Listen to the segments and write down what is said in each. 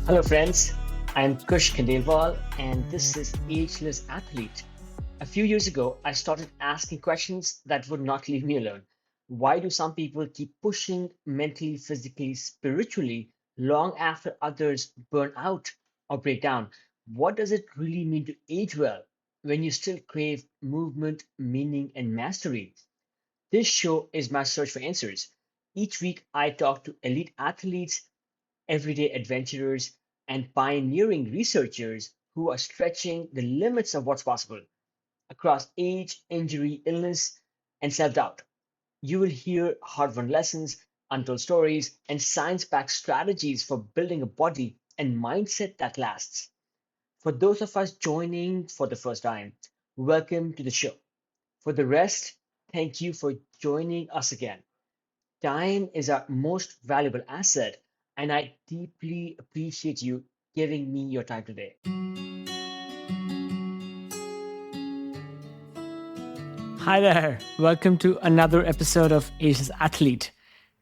Hello, friends. I'm Kush Khandelwal, and this is Ageless Athlete. A few years ago, I started asking questions that would not leave me alone. Why do some people keep pushing mentally, physically, spiritually long after others burn out or break down? What does it really mean to age well when you still crave movement, meaning, and mastery? This show is my search for answers. Each week, I talk to elite athletes, everyday adventurers, and pioneering researchers who are stretching the limits of what's possible across age, injury, illness, and self doubt. You will hear hard won lessons, untold stories, and science backed strategies for building a body and mindset that lasts. For those of us joining for the first time, welcome to the show. For the rest, thank you for joining us again. Time is our most valuable asset, and I deeply appreciate you giving me your time today. Hi there. Welcome to another episode of Asia's Athlete,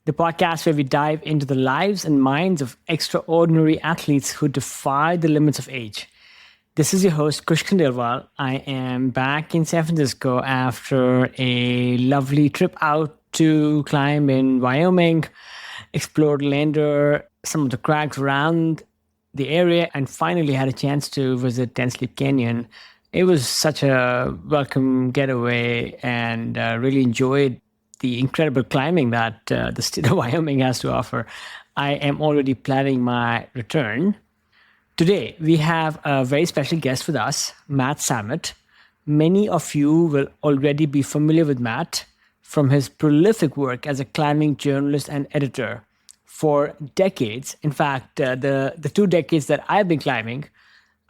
the podcast where we dive into the lives and minds of extraordinary athletes who defy the limits of age. This is your host, Kush Khandelwal. I am back in San Francisco after a lovely trip out to climb in Wyoming, explored Lander, some of the crags around the area, and finally had a chance to visit Ten Sleep Canyon. It was such a welcome getaway and really enjoyed the incredible climbing that the state of Wyoming has to offer. I am already planning my return. Today, we have a very special guest with us, Matt Samet. Many of you will already be familiar with Matt from his prolific work as a climbing journalist and editor. For decades, in fact, the 2 decades that I've been climbing,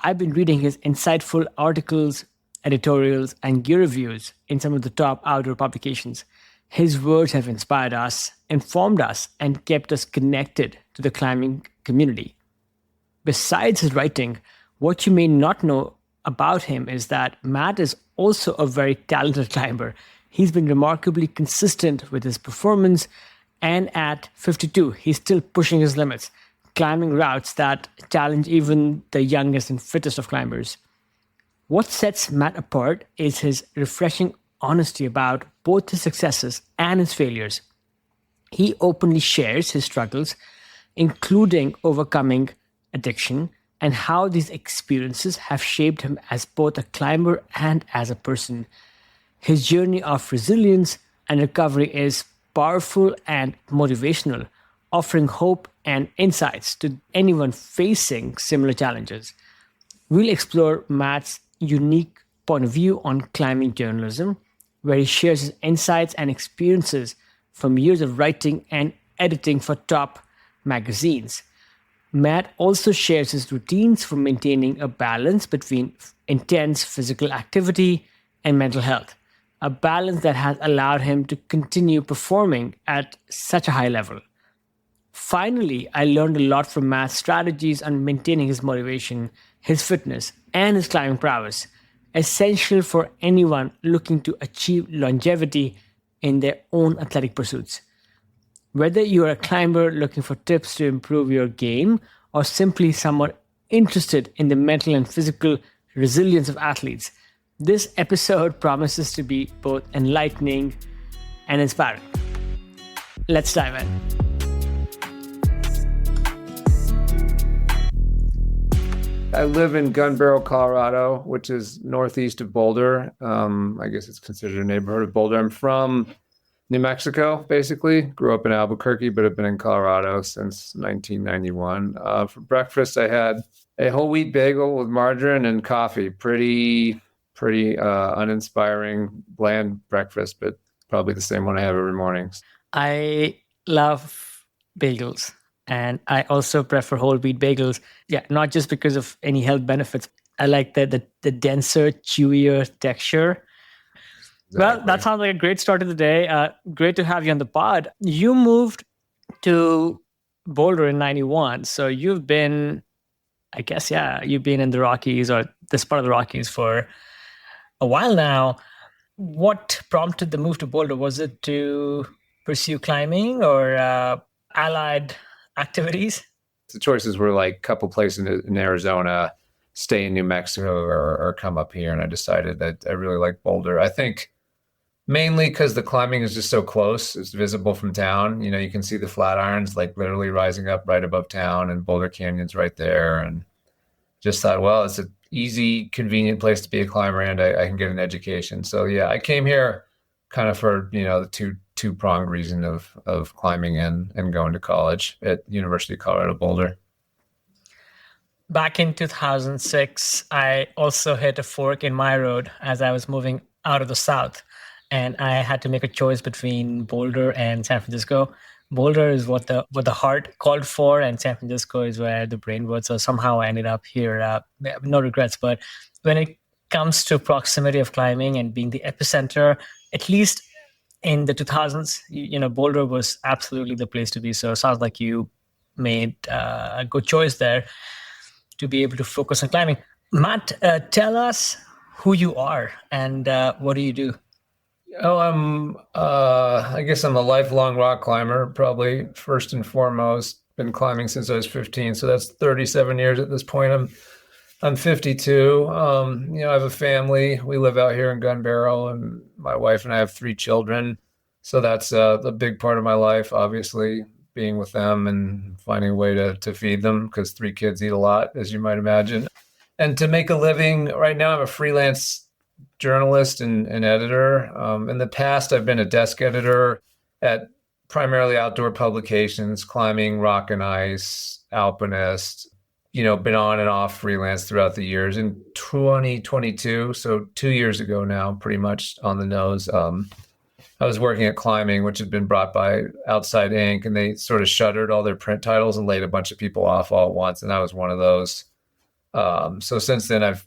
I've been reading his insightful articles, editorials, and gear reviews in some of the top outdoor publications. His words have inspired us, informed us, and kept us connected to the climbing community. Besides his writing, what you may not know about him is that Matt is also a very talented climber. He's been remarkably consistent with his performance, and at 52, he's still pushing his limits, climbing routes that challenge even the youngest and fittest of climbers. What sets Matt apart is his refreshing honesty about both his successes and his failures. He openly shares his struggles, including overcoming addiction, and how these experiences have shaped him as both a climber and as a person. His journey of resilience and recovery is powerful and motivational, offering hope and insights to anyone facing similar challenges. We'll explore Matt's unique point of view on climbing journalism, where he shares his insights and experiences from years of writing and editing for top magazines. Matt also shares his routines for maintaining a balance between intense physical activity and mental health, a balance that has allowed him to continue performing at such a high level. Finally, I learned a lot from Matt's strategies on maintaining his motivation, his fitness, and his climbing prowess, essential for anyone looking to achieve longevity in their own athletic pursuits. Whether you are a climber looking for tips to improve your game or simply someone interested in the mental and physical resilience of athletes, this episode promises to be both enlightening and inspiring. Let's dive in. I live in Gun Barrel, Colorado, which is northeast of Boulder. I guess it's considered a neighborhood of Boulder. I'm from New Mexico, basically. Grew up in Albuquerque, but have been in Colorado since 1991. For breakfast, I had a whole wheat bagel with margarine and coffee. Pretty uninspiring, bland breakfast, but probably the same one I have every morning. I love bagels, and I also prefer whole wheat bagels. Yeah, not just because of any health benefits. I like the denser, chewier texture. Well, that sounds like a great start to the day. Great to have you on the pod. You moved to Boulder in 91. So you've been, I guess, you've been in the Rockies or this part of the Rockies for a while now. What prompted the move to Boulder? Was it to pursue climbing or allied activities? The choices were like a couple places in Arizona, stay in New Mexico, or come up here. And I decided that I really like Boulder. I think mainly because the climbing is just so close. It's visible from town. You can see the Flatirons like literally rising up right above town, and Boulder Canyon's right there. And just thought, well, it's an easy, convenient place to be a climber, and I can get an education. So yeah, I came here kind of for the two-pronged reason of climbing and going to college at University of Colorado Boulder. Back in 2006, I also hit a fork in my road as I was moving out of the South, and I had to make a choice between Boulder and San Francisco. Boulder is what the heart called for, and San Francisco is where the brain was. So somehow I ended up here. No regrets. But when it comes to proximity of climbing and being the epicenter, at least in the 2000s, Boulder was absolutely the place to be. So it sounds like you made a good choice there to be able to focus on climbing. Matt, tell us who you are and what do you do? Oh, I guess I'm a lifelong rock climber, probably first and foremost. Been climbing since I was 15, so that's 37 years at this point. I'm 52. I have a family. We live out here in Gun Barrel, and my wife and I have 3 children. So that's a big part of my life, obviously, being with them and finding a way to feed them, because 3 kids eat a lot, as you might imagine. And to make a living, right now I'm a freelance journalist and editor. In the past, I've been a desk editor at primarily outdoor publications, climbing, rock and ice, alpinist, been on and off freelance throughout the years. In 2022, so 2 years ago now, pretty much on the nose, I was working at Climbing, which had been bought by Outside Inc., and they sort of shuttered all their print titles and laid a bunch of people off all at once, and I was one of those. So since then, I've,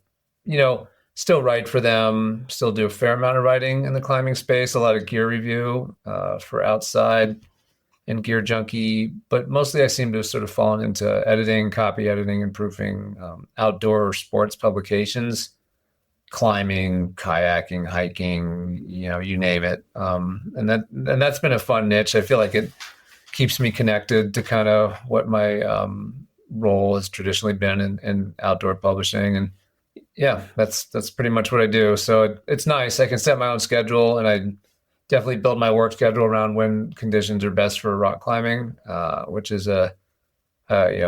still write for them, still do a fair amount of writing in the climbing space, a lot of gear review for Outside and Gear Junkie, but mostly I seem to have sort of fallen into editing, copy editing, and proofing outdoor sports publications, climbing, kayaking, hiking, you name it. And that's been a fun niche. I feel like it keeps me connected to kind of what my role has traditionally been in outdoor publishing. And yeah, that's pretty much what I do. So it's nice. I can set my own schedule, and I definitely build my work schedule around when conditions are best for rock climbing, which is a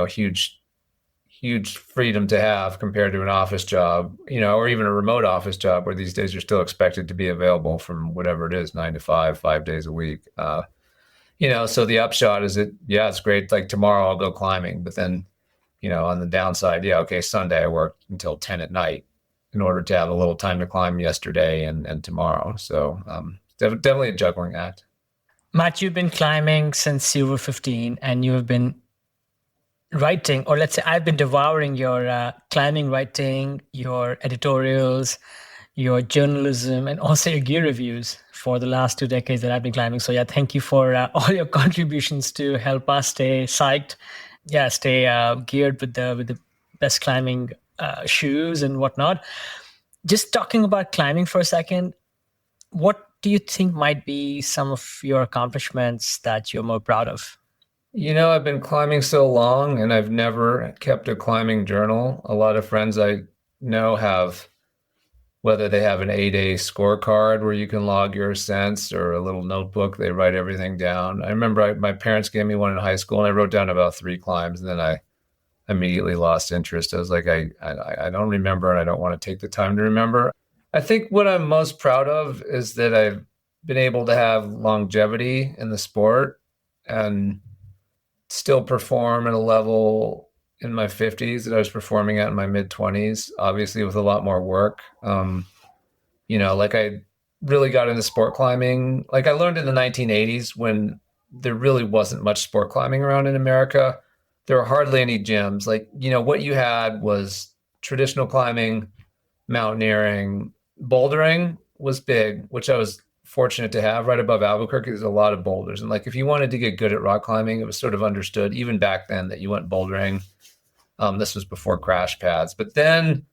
huge freedom to have compared to an office job, or even a remote office job, where these days you're still expected to be available from whatever it is, 9 to 5, 5 days a week. So the upshot is that, yeah, it's great. Like tomorrow I'll go climbing, but then, on the downside, yeah, okay, Sunday I worked until 10 at night in order to have a little time to climb yesterday and tomorrow. So definitely a juggling act. Matt, you've been climbing since you were 15, and you have been writing, or let's say I've been devouring your climbing writing, your editorials, your journalism, and also your gear reviews for the last 2 decades that I've been climbing. So yeah, thank you for all your contributions to help us stay psyched. Yeah, stay geared with the best climbing shoes and whatnot. Just talking about climbing for a second, what do you think might be some of your accomplishments that you're more proud of? I've been climbing so long, and I've never kept a climbing journal. A lot of friends I know have, whether they have an 8-day scorecard where you can log your ascents, or a little notebook, they write everything down. I remember my parents gave me one in high school, and I wrote down about 3 climbs, and then I immediately lost interest. I was like, I don't remember, and I don't want to take the time to remember. I think what I'm most proud of is that I've been able to have longevity in the sport and still perform at a level in my 50s that I was performing at in my mid 20s, obviously with a lot more work. Like I really got into sport climbing. Like I learned in the 1980s when there really wasn't much sport climbing around in America. There were hardly any gyms. Like, what you had was traditional climbing, mountaineering, bouldering was big, which I was fortunate to have right above Albuquerque. There's a lot of boulders. And like, if you wanted to get good at rock climbing, it was sort of understood even back then that you went bouldering. This was before crash pads. But then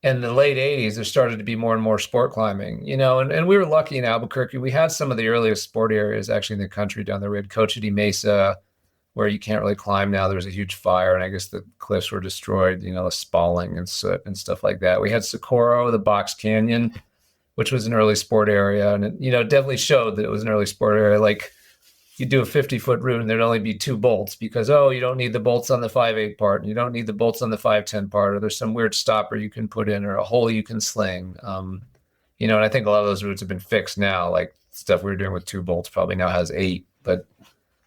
in the late 80s, there started to be more and more sport climbing, and we were lucky in Albuquerque. We had some of the earliest sport areas actually in the country down there. We had Cochiti Mesa, where you can't really climb now. There was a huge fire, and I guess the cliffs were destroyed, the spalling and soot and stuff like that. We had Socorro, the Box Canyon, which was an early sport area, and it, definitely showed that it was an early sport area. Like, you do a 50-foot route and there'd only be 2 bolts because, you don't need the bolts on the 5/8 part, and you don't need the bolts on the 5/10 part, or there's some weird stopper you can put in, or a hole you can sling. And I think a lot of those routes have been fixed now. Like, stuff we were doing with 2 bolts probably now has 8. But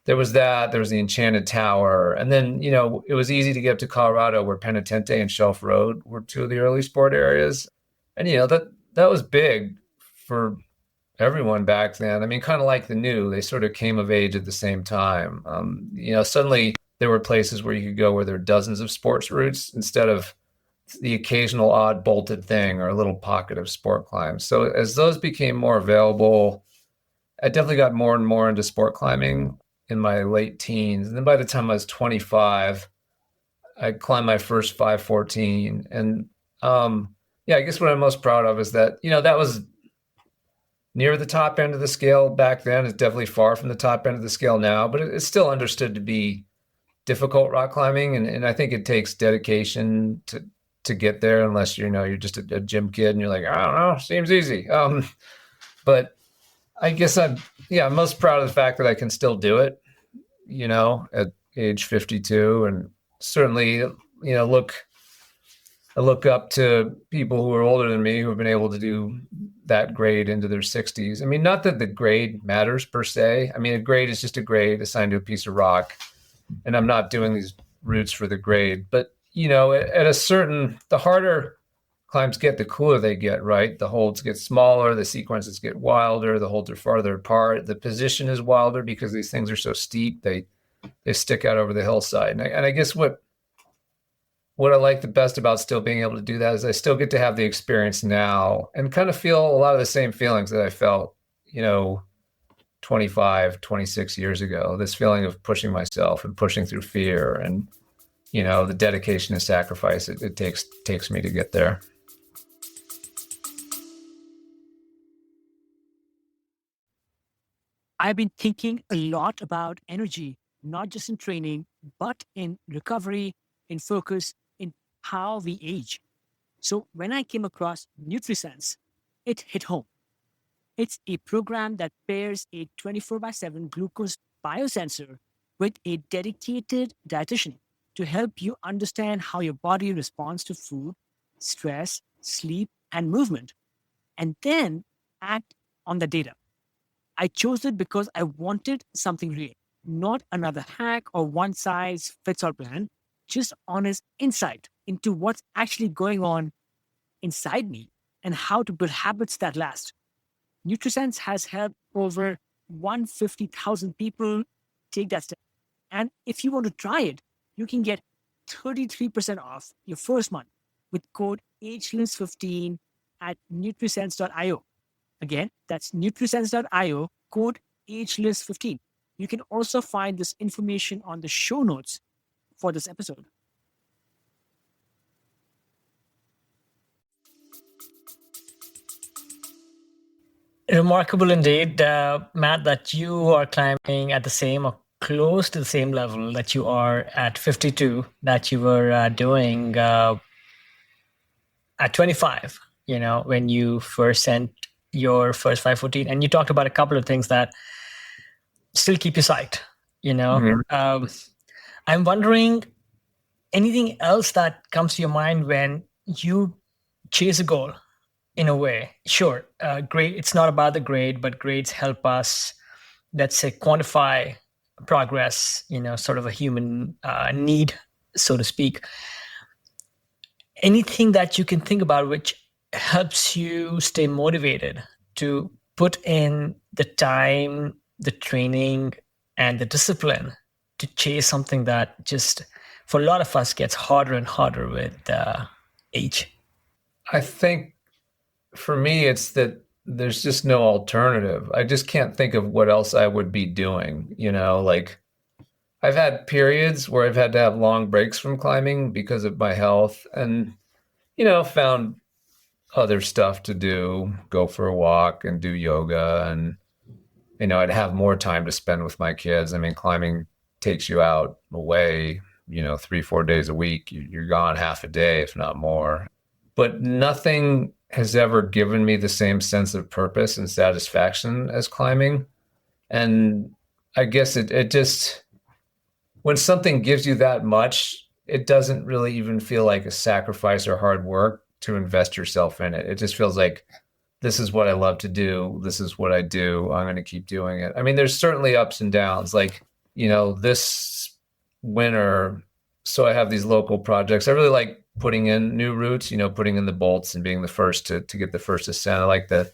there was that. There was the Enchanted Tower. And then, it was easy to get up to Colorado, where Penitente and Shelf Road were 2 of the early sport areas. And, that was big for everyone back then. I mean, kind of like the new, they sort of came of age at the same time. Suddenly there were places where you could go where there were dozens of sports routes instead of the occasional odd bolted thing or a little pocket of sport climbs. So as those became more available, I definitely got more and more into sport climbing in my late teens. And then by the time I was 25, I climbed my first 514. And I guess what I'm most proud of is that, that was near the top end of the scale back then. It's definitely far from the top end of the scale now, but it's still understood to be difficult rock climbing. And I think it takes dedication to get there, unless you're just a gym kid and you're like, I don't know, seems easy. But I guess I'm most proud of the fact that I can still do it, at age 52, and certainly, I look up to people who are older than me who have been able to do that grade into their 60s. I mean, not that the grade matters per se. I mean, a grade is just a grade assigned to a piece of rock, and I'm not doing these routes for the grade. But, at a certain, the harder climbs get, the cooler they get, right? The holds get smaller, the sequences get wilder, the holds are farther apart, the position is wilder because these things are so steep, they stick out over the hillside. And I guess what I like the best about still being able to do that is I still get to have the experience now and kind of feel a lot of the same feelings that I felt, 25, 26 years ago. This feeling of pushing myself and pushing through fear and, the dedication and sacrifice it takes me to get there. I've been thinking a lot about energy, not just in training, but in recovery, in focus, in how we age. So when I came across NutriSense, it hit home. It's a program that pairs a 24/7 glucose biosensor with a dedicated dietitian to help you understand how your body responds to food, stress, sleep, and movement, and then act on the data. I chose it because I wanted something real, not another hack or one size fits all plan, just honest insight into what's actually going on inside me and how to build habits that last. NutriSense has helped over 150,000 people take that step. And if you want to try it, you can get 33% off your first month with code Ageless15 at nutrisense.io. Again, that's nutrisense.io, code Ageless15. You can also find this information on the show notes for this episode. Remarkable indeed, Matt, that you are climbing at the same or close to the same level that you are at 52 that you were doing at 25, when you first sent your first 514. And you talked about a couple of things that still keep you psyched, Mm-hmm. I'm wondering, anything else that comes to your mind when you chase a goal? In a way, sure, grade, it's not about the grade, but grades help us, let's say, quantify progress, sort of a human need, so to speak. Anything that you can think about which helps you stay motivated to put in the time, the training, and the discipline to chase something that just, for a lot of us, gets harder and harder with age? I think for me, it's that there's just no alternative. I just can't think of what else I would be doing. Like, I've had periods where I've had to have long breaks from climbing because of my health and, found other stuff to do, go for a walk and do yoga. And, I'd have more time to spend with my kids. I mean, climbing takes you out away, 3-4 days a week. You're gone half a day, if not more. But nothing has ever given me the same sense of purpose and satisfaction as climbing. And I guess it just, when something gives you that much, it doesn't really even feel like a sacrifice or hard work to invest yourself in it. It just feels like, this is what I love to do. This is what I do. I'm going to keep doing it. I mean, there's certainly ups and downs. Like, this winter, so I have these local projects. I really like putting in new routes, putting in the bolts and being the first to get the first ascent. I like the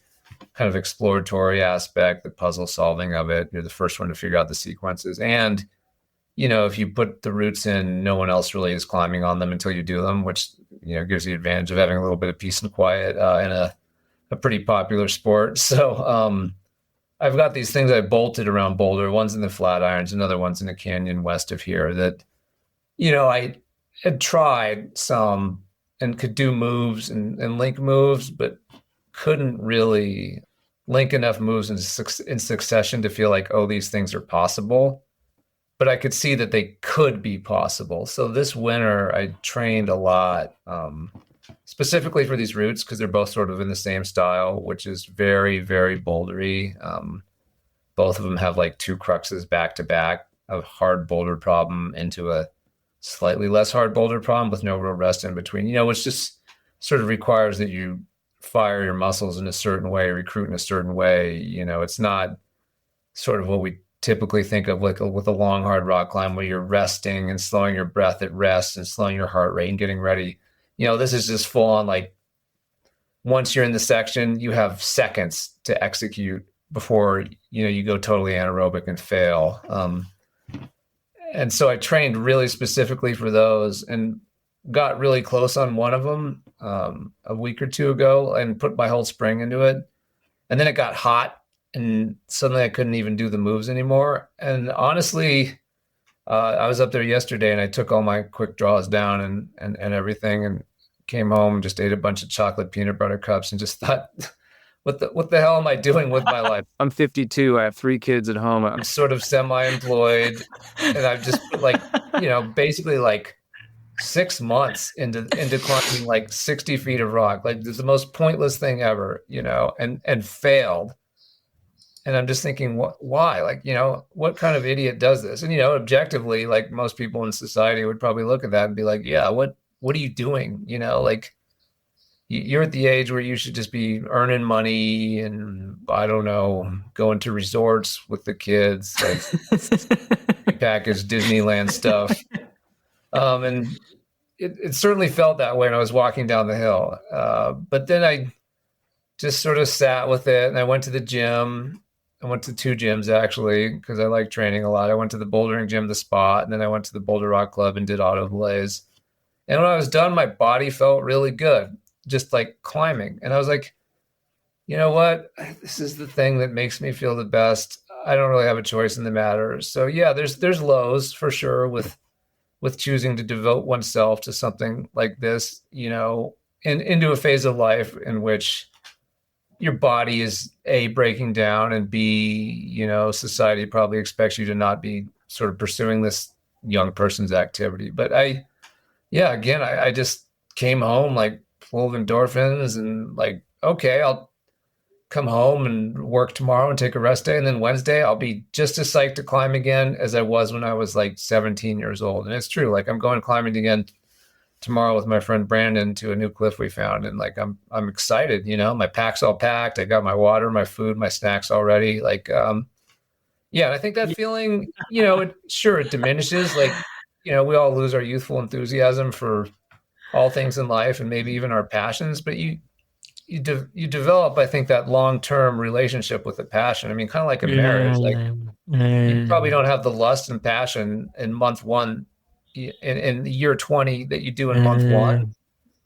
kind of exploratory aspect, the puzzle solving of it. You're the first one to figure out the sequences. And, if you put the routes in, no one else really is climbing on them until you do them, which, gives you the advantage of having a little bit of peace and quiet in a pretty popular sport. So I've got these things I bolted around Boulder. One's in the Flatirons, another one's in a canyon west of here that, I had tried some and could do moves and link moves, but couldn't really link enough moves in succession to feel like, oh, these things are possible. But I could see that they could be possible. So this winter, I trained a lot, specifically for these routes, because they're both sort of in the same style, which is very, very bouldery. Both of them have like 2 cruxes back to back, a hard boulder problem into a slightly less hard boulder problem with no real rest in between, which just sort of requires that you fire your muscles in a certain way, recruit in a certain way. It's not sort of what we typically think of like with a long, hard rock climb where you're resting and slowing your breath at rest and slowing your heart rate and getting ready. This is just full on, like, once you're in the section, you have seconds to execute before, you go totally anaerobic and fail. And so I trained really specifically for those and got really close on one of them a week or 2 ago and put my whole spring into it. And then it got hot and suddenly I couldn't even do the moves anymore. And honestly, I was up there yesterday and I took all my quick draws down and everything and came home and just ate a bunch of chocolate peanut butter cups and just thought, what the hell am I doing with my life? I'm 52. I have 3 kids at home. I'm sort of semi-employed. And I've just put basically like 6 months into climbing like 60 feet of rock. Like, it's the most pointless thing ever, and failed. And I'm just thinking, why? Like, what kind of idiot does this? And, objectively, like most people in society would probably look at that and be like, yeah, what are you doing? Like, you're at the age where you should just be earning money and, I don't know, going to resorts with the kids, like package Disneyland stuff. And it certainly felt that way when I was walking down the hill. But then I just sort of sat with it and I went to the gym. I went to 2 gyms actually, because I like training a lot. I went to the bouldering gym, the Spot, and then I went to the Boulder Rock Club and did auto blaze. And when I was done, my body felt really good, just like climbing. And I was like, you know what? This is the thing that makes me feel the best. I don't really have a choice in the matter. So yeah, there's lows for sure with choosing to devote oneself to something like this, into a phase of life in which your body is A, breaking down, and B, society probably expects you to not be sort of pursuing this young person's activity. But I just came home like full of endorphins and like, okay, I'll come home and work tomorrow and take a rest day. And then Wednesday, I'll be just as psyched to climb again as I was when I was like 17 years old. And it's true. Like, I'm going climbing again tomorrow with my friend Brandon to a new cliff we found. And like, I'm excited, my pack's all packed. I got my water, my food, my snacks already. Like, yeah, I think that feeling, it diminishes. Like, we all lose our youthful enthusiasm for all things in life and maybe even our passions, but you develop, I think, that long-term relationship with the passion. I mean, kind of like a marriage, like you probably don't have the lust and passion in month 1 in year 20 that you do in month 1,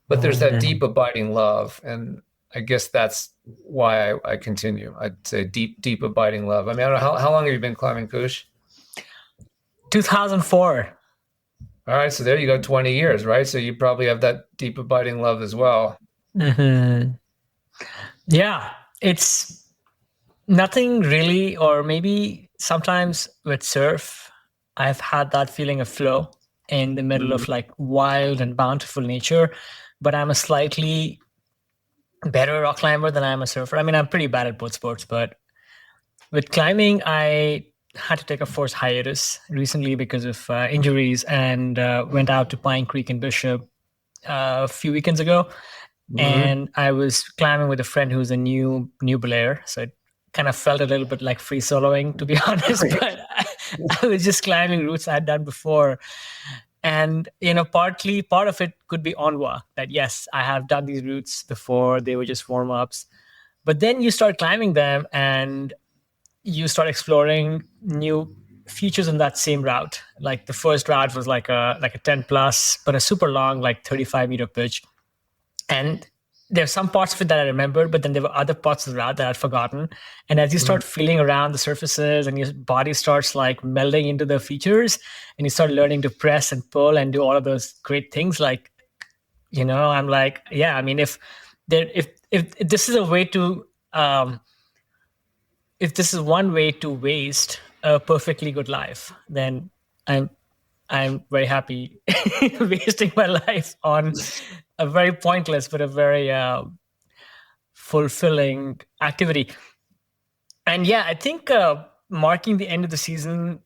but there's that deep abiding love. And I guess that's why I continue. I'd say deep abiding love. I mean, I don't know, how long have you been climbing, Kush? 2004. All right. So there you go. 20 years, right? So you probably have that deep abiding love as well. Mm-hmm. Yeah, it's nothing really, or maybe sometimes with surf, I've had that feeling of flow in the middle Mhm. of like wild and bountiful nature, but I'm a slightly better rock climber than I am a surfer. I mean, I'm pretty bad at both sports, but with climbing, I had to take a forced hiatus recently because of injuries and went out to Pine Creek in Bishop a few weekends ago. Mhm. And I was climbing with a friend who's a new belayer. So it kind of felt a little bit like free soloing, to be honest, but I was just climbing routes I had done before. And, part of it could be envoi that, yes, I have done these routes before. They were just warm ups. But then you start climbing them and you start exploring new features in that same route. Like the first route was like a 10 plus, but a super long, like 35-meter pitch. And there's some parts of it that I remembered, but then there were other parts of the route that I'd forgotten. And as you Mhm. start feeling around the surfaces and your body starts like melding into the features and you start learning to press and pull and do all of those great things, like, I'm like, yeah, I mean, if this is a way to if this is one way to waste a perfectly good life, then I'm I'm very happy wasting my life on a very pointless but a very fulfilling activity. And yeah, I think marking the end of the season.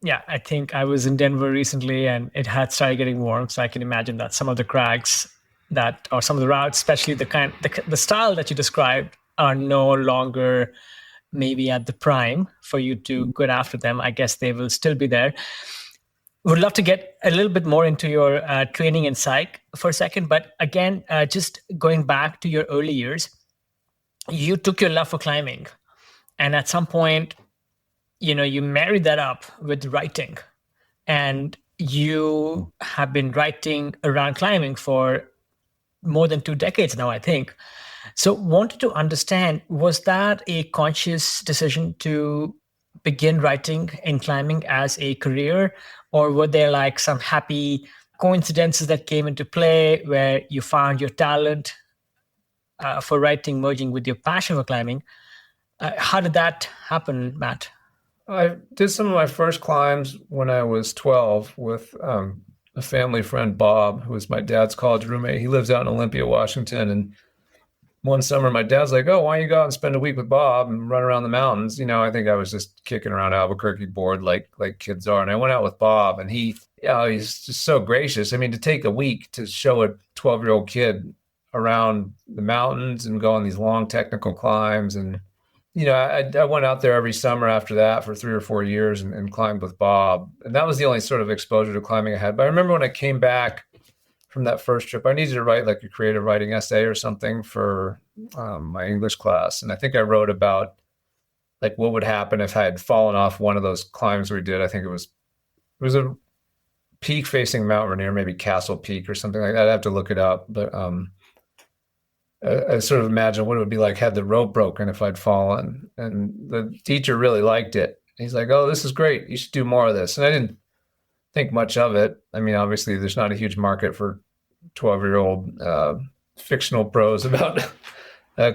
Yeah, I think I was in Denver recently, and it had started getting warm, so I can imagine that some of the cracks that, or some of the routes, especially the style that you described, are no longer maybe at the prime for you to go after them. I guess they will still be there. Would love to get a little bit more into your training and psych for a second, but again, just going back to your early years, you took your love for climbing, and at some point, you married that up with writing, and you have been writing around climbing for more than 2 decades now, I think. So, wanted to understand, was that a conscious decision to begin writing in climbing as a career, or were there like some happy coincidences that came into play where you found your talent for writing merging with your passion for climbing? How did that happen, Matt? I did some of my first climbs when I was 12 with a family friend, Bob, who was my dad's college roommate. He lives out in Olympia, Washington. And one summer, my dad's like, "Oh, why don't you go out and spend a week with Bob and run around the mountains?" I think I was just kicking around Albuquerque bored like kids are. And I went out with Bob, and he's just so gracious. I mean, to take a week to show a 12-year-old kid around the mountains and go on these long technical climbs. And I went out there every summer after that for 3 or 4 years and climbed with Bob. And that was the only sort of exposure to climbing I had. But I remember when I came back from that first trip, I needed to write like a creative writing essay or something for my English class. And I think I wrote about like what would happen if I had fallen off one of those climbs we did. I think it was a peak facing Mount Rainier, maybe Castle Peak or something like that. I'd have to look it up. But I sort of imagine what it would be like had the rope broken if I'd fallen. And the teacher really liked it. He's like, "Oh, this is great. You should do more of this." And I didn't think much of it. I mean, obviously, there's not a huge market for 12-year-old fictional prose about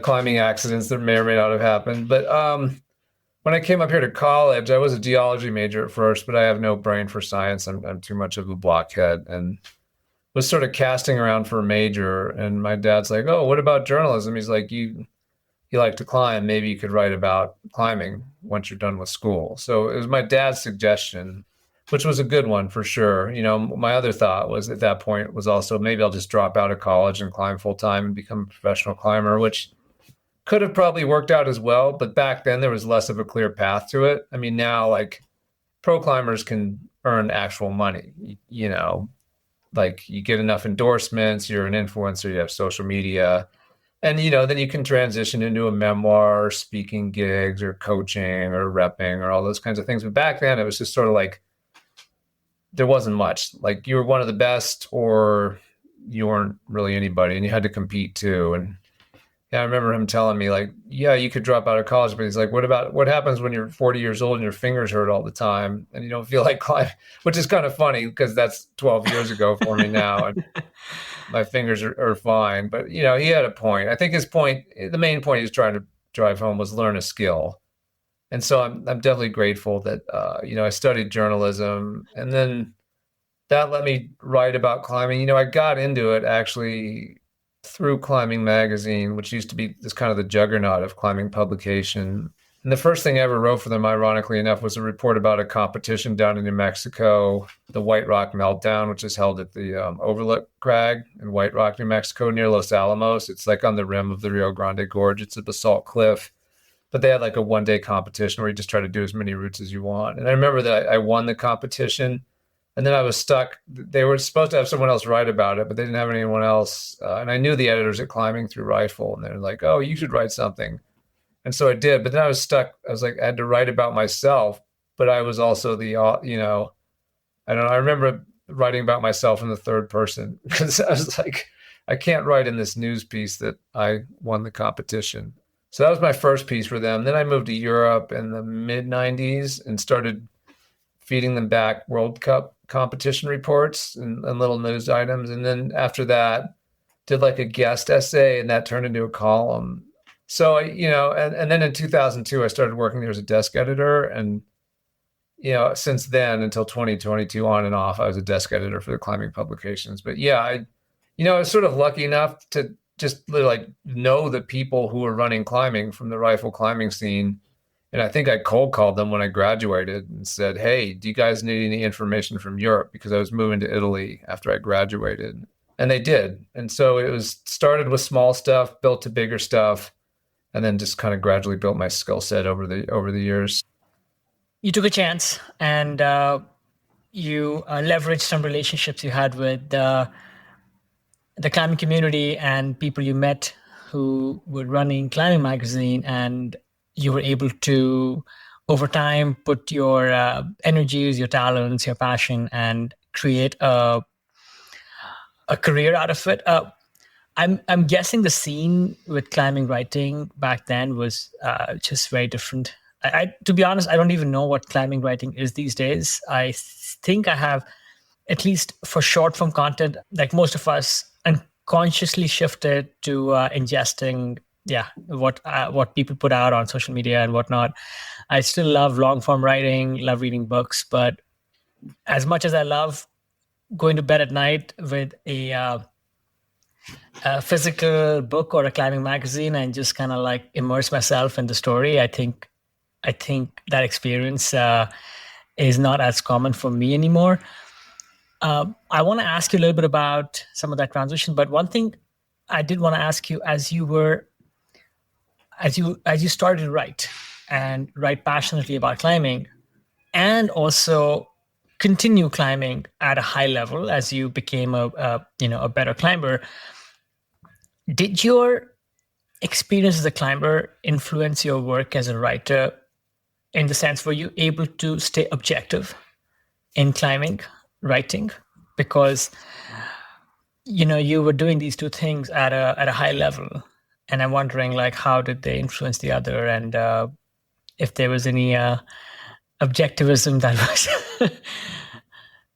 climbing accidents that may or may not have happened. But when I came up here to college, I was a geology major at first, but I have no brain for science. I'm too much of a blockhead, and was sort of casting around for a major. And my dad's like, "Oh, what about journalism?" He's like, you like to climb, maybe you could write about climbing once you're done with school." So it was my dad's suggestion, which was a good one for sure. My other thought was at that point was also maybe I'll just drop out of college and climb full time and become a professional climber, which could have probably worked out as well. But back then there was less of a clear path to it. I mean, now like pro climbers can earn actual money, like you get enough endorsements, you're an influencer, you have social media, and then you can transition into a memoir, or speaking gigs, or coaching, or repping, or all those kinds of things. But back then, it was just sort of like there wasn't much. Like you were one of the best, or you weren't really anybody, and you had to compete too. And yeah, I remember him telling me like, "Yeah, you could drop out of college," but he's like, what happens when you're 40 years old and your fingers hurt all the time and you don't feel like climbing?" Which is kind of funny because that's 12 years ago for me now. And my fingers are fine. But he had a point. I think the main point he was trying to drive home was learn a skill. And so I'm definitely grateful that I studied journalism, and then that let me write about climbing. I got into it actually through Climbing Magazine, which used to be this kind of the juggernaut of climbing publication. And the first thing I ever wrote for them, ironically enough, was a report about a competition down in New Mexico, the White Rock Meltdown, which is held at the Overlook Crag in White Rock, New Mexico, near Los Alamos. It's like on the rim of the Rio Grande Gorge. It's a basalt cliff, but they had like a 1 day competition where you just try to do as many routes as you want. And I remember that I won the competition, and then I was stuck. They were supposed to have someone else write about it, but they didn't have anyone else. And I knew the editors at Climbing Through Rifle, and they're like, "Oh, you should write something." And so I did. But then I was stuck. I was like, I had to write about myself, but I was also I don't know. I remember writing about myself in the third person because I was like, I can't write in this news piece that I won the competition. So that was my first piece for them. Then I moved to Europe in the mid 90s and started feeding them back World Cup competition reports and little news items. And then after that, did like a guest essay, and that turned into a column. So, and then in 2002, I started working there as a desk editor. And, since then until 2022, on and off, I was a desk editor for the climbing publications. But yeah, I was sort of lucky enough to just like know the people who were running climbing from the rifle climbing scene. And I think I cold called them when I graduated and said, "Hey, do you guys need any information from Europe?" Because I was moving to Italy after I graduated. And they did. And so it was started with small stuff, built to bigger stuff, and then just kind of gradually built my skill set over the years. You took a chance and you leveraged some relationships you had with the climbing community and people you met who were running Climbing Magazine, and you were able to, over time, put your energies, your talents, your passion, and create a career out of it. I'm guessing the scene with climbing writing back then was just very different. To be honest, I don't even know what climbing writing is these days. I think I have, at least for short form content, like most of us, unconsciously shifted to ingesting, what people put out on social media and whatnot. I still love long form writing, love reading books, but as much as I love going to bed at night with a physical book or a climbing magazine and just kind of like immerse myself in the story, I think that experience is not as common for me anymore. I want to ask you a little bit about some of that transition, but one thing I did want to ask you, as you started to write and write passionately about climbing, and also continue climbing at a high level as you became a better climber, did your experience as a climber influence your work as a writer? In the sense, were you able to stay objective in climbing writing? Because you were doing these two things at a high level, and I'm wondering, like, how did they influence the other, and if there was any objectivism that was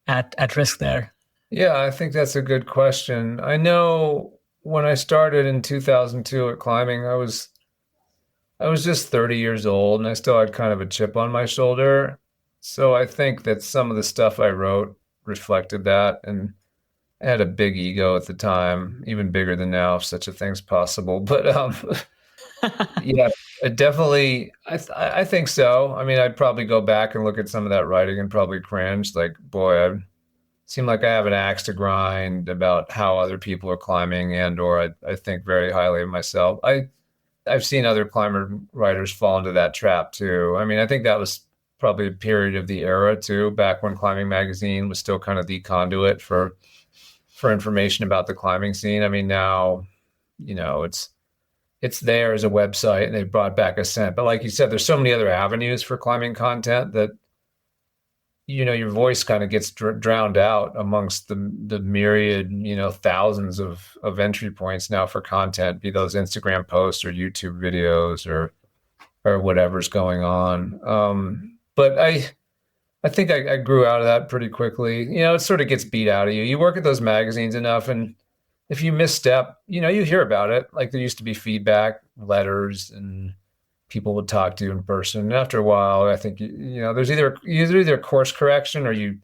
at risk there. Yeah, I think that's a good question. I know when I started in 2002 at climbing, I was just 30 years old, and I still had kind of a chip on my shoulder. So I think that some of the stuff I wrote reflected that. And I had a big ego at the time, even bigger than now, if such a thing's possible. But yeah, it definitely, I think so. I mean, I'd probably go back and look at some of that writing and probably cringe. Like, boy, I seem like I have an axe to grind about how other people are climbing, or I think very highly of myself. I've seen other climber writers fall into that trap too. I mean, I think that was probably a period of the era too, back when Climbing Magazine was still kind of the conduit for information about the climbing scene. I mean, now, it's there as a website, and they brought back Ascent. But like you said, there's so many other avenues for climbing content that, your voice kind of gets drowned out amongst the myriad, thousands of entry points now for content, be those Instagram posts or YouTube videos or whatever's going on. But I think I grew out of that pretty quickly. It sort of gets beat out of you. You work at those magazines enough, and if you misstep, you hear about it. Like, there used to be feedback letters, and people would talk to you in person. And after a while, I think there's either course correction or you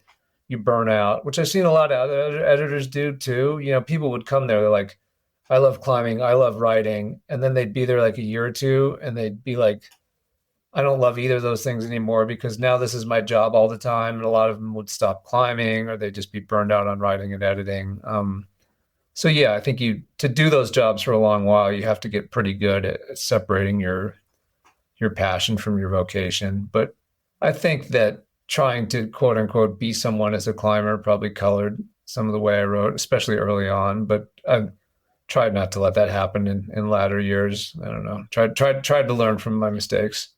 burn out, which I've seen a lot of other editors do too. People would come there, they're like, I love climbing, I love writing, and then they'd be there like a year or two, and they'd be like, I don't love either of those things anymore because now this is my job all the time. And a lot of them would stop climbing or they'd just be burned out on writing and editing. So yeah, I think to do those jobs for a long while, you have to get pretty good at separating your passion from your vocation. But I think that trying to quote unquote be someone as a climber probably colored some of the way I wrote, especially early on. But I've tried not to let that happen in latter years. I don't know. Tried to learn from my mistakes.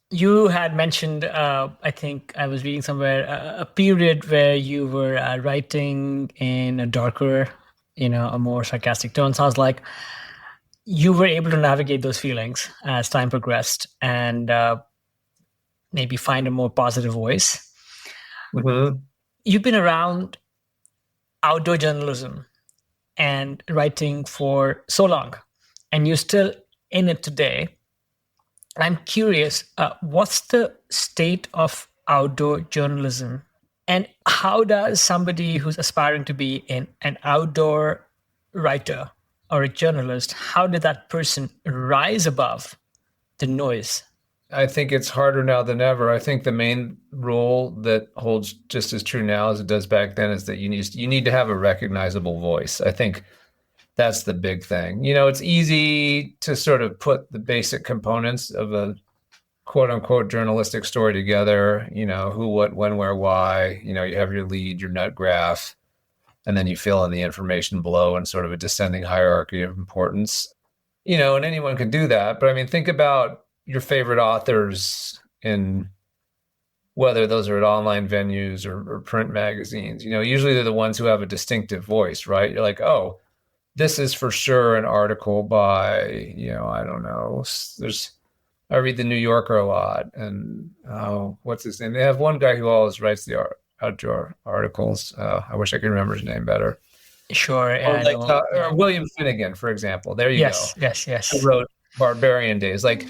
You had mentioned, I think I was reading somewhere, a period where you were writing in a darker, a more sarcastic tone. Sounds like you were able to navigate those feelings as time progressed and maybe find a more positive voice. Mm-hmm. You've been around outdoor journalism and writing for so long, and you're still in it today. I'm curious, what's the state of outdoor journalism? And how does somebody who's aspiring to be an outdoor writer or a journalist, how did that person rise above the noise? I think it's harder now than ever. I think the main rule that holds just as true now as it does back then is that you need to have a recognizable voice. I think that's the big thing. It's easy to sort of put the basic components of a quote unquote journalistic story together, who, what, when, where, why, you have your lead, your nut graph, and then you fill in the information below in sort of a descending hierarchy of importance, and anyone can do that. But I mean, think about your favorite authors in whether those are at online venues or print magazines. Usually they're the ones who have a distinctive voice, right? You're like, oh, this is for sure an article by, I don't know. I read the New Yorker a lot, and what's his name? They have one guy who always writes the outdoor articles. I wish I could remember his name better. Sure. Or William Finnegan, for example. There you go. Yes. Who wrote Barbarian Days. Like,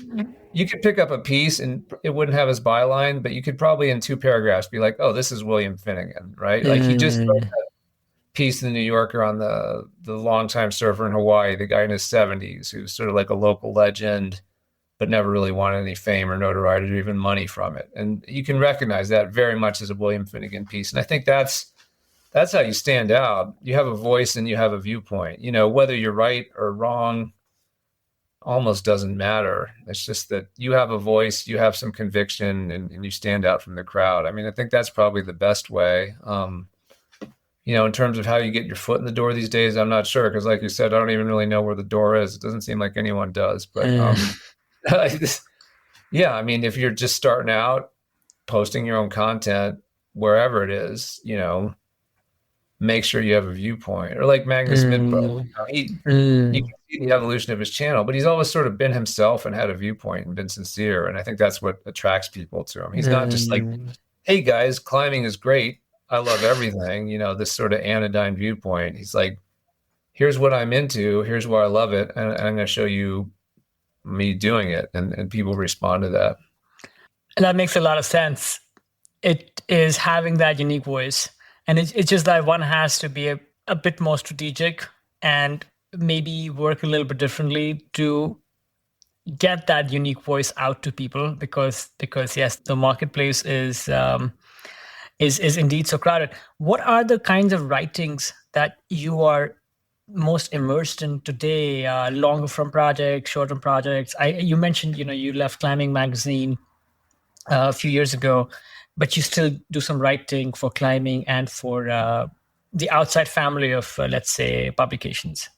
you could pick up a piece and it wouldn't have his byline, but you could probably in 2 paragraphs be like, oh, this is William Finnegan, right? Like, he just wrote that piece in the New Yorker on the longtime surfer in Hawaii, the guy in his 70s, who's sort of like a local legend, but never really wanted any fame or notoriety or even money from it. And you can recognize that very much as a William Finnegan piece. And I think that's how you stand out. You have a voice and you have a viewpoint. Whether you're right or wrong almost doesn't matter. It's just that you have a voice, you have some conviction, and you stand out from the crowd. I mean, I think that's probably the best way. In terms of how you get your foot in the door these days, I'm not sure. Because like you said, I don't even really know where the door is. It doesn't seem like anyone does. But yeah, I mean, if you're just starting out, posting your own content, wherever it is, make sure you have a viewpoint. Or like Magnus Midtbo, you can see the evolution of his channel, but he's always sort of been himself and had a viewpoint and been sincere. And I think that's what attracts people to him. He's not just like, hey guys, climbing is great, I love everything, this sort of anodyne viewpoint. He's like, here's what I'm into, here's why I love it, and I'm going to show you me doing it. And people respond to that. And that makes a lot of sense. It is having that unique voice. And it's just that one has to be a bit more strategic and maybe work a little bit differently to get that unique voice out to people because yes, the marketplace is indeed so crowded. What are the kinds of writings that you are most immersed in today? Longer form projects, short term projects. You mentioned you left Climbing Magazine a few years ago, but you still do some writing for Climbing and for the outside family of, let's say, publications.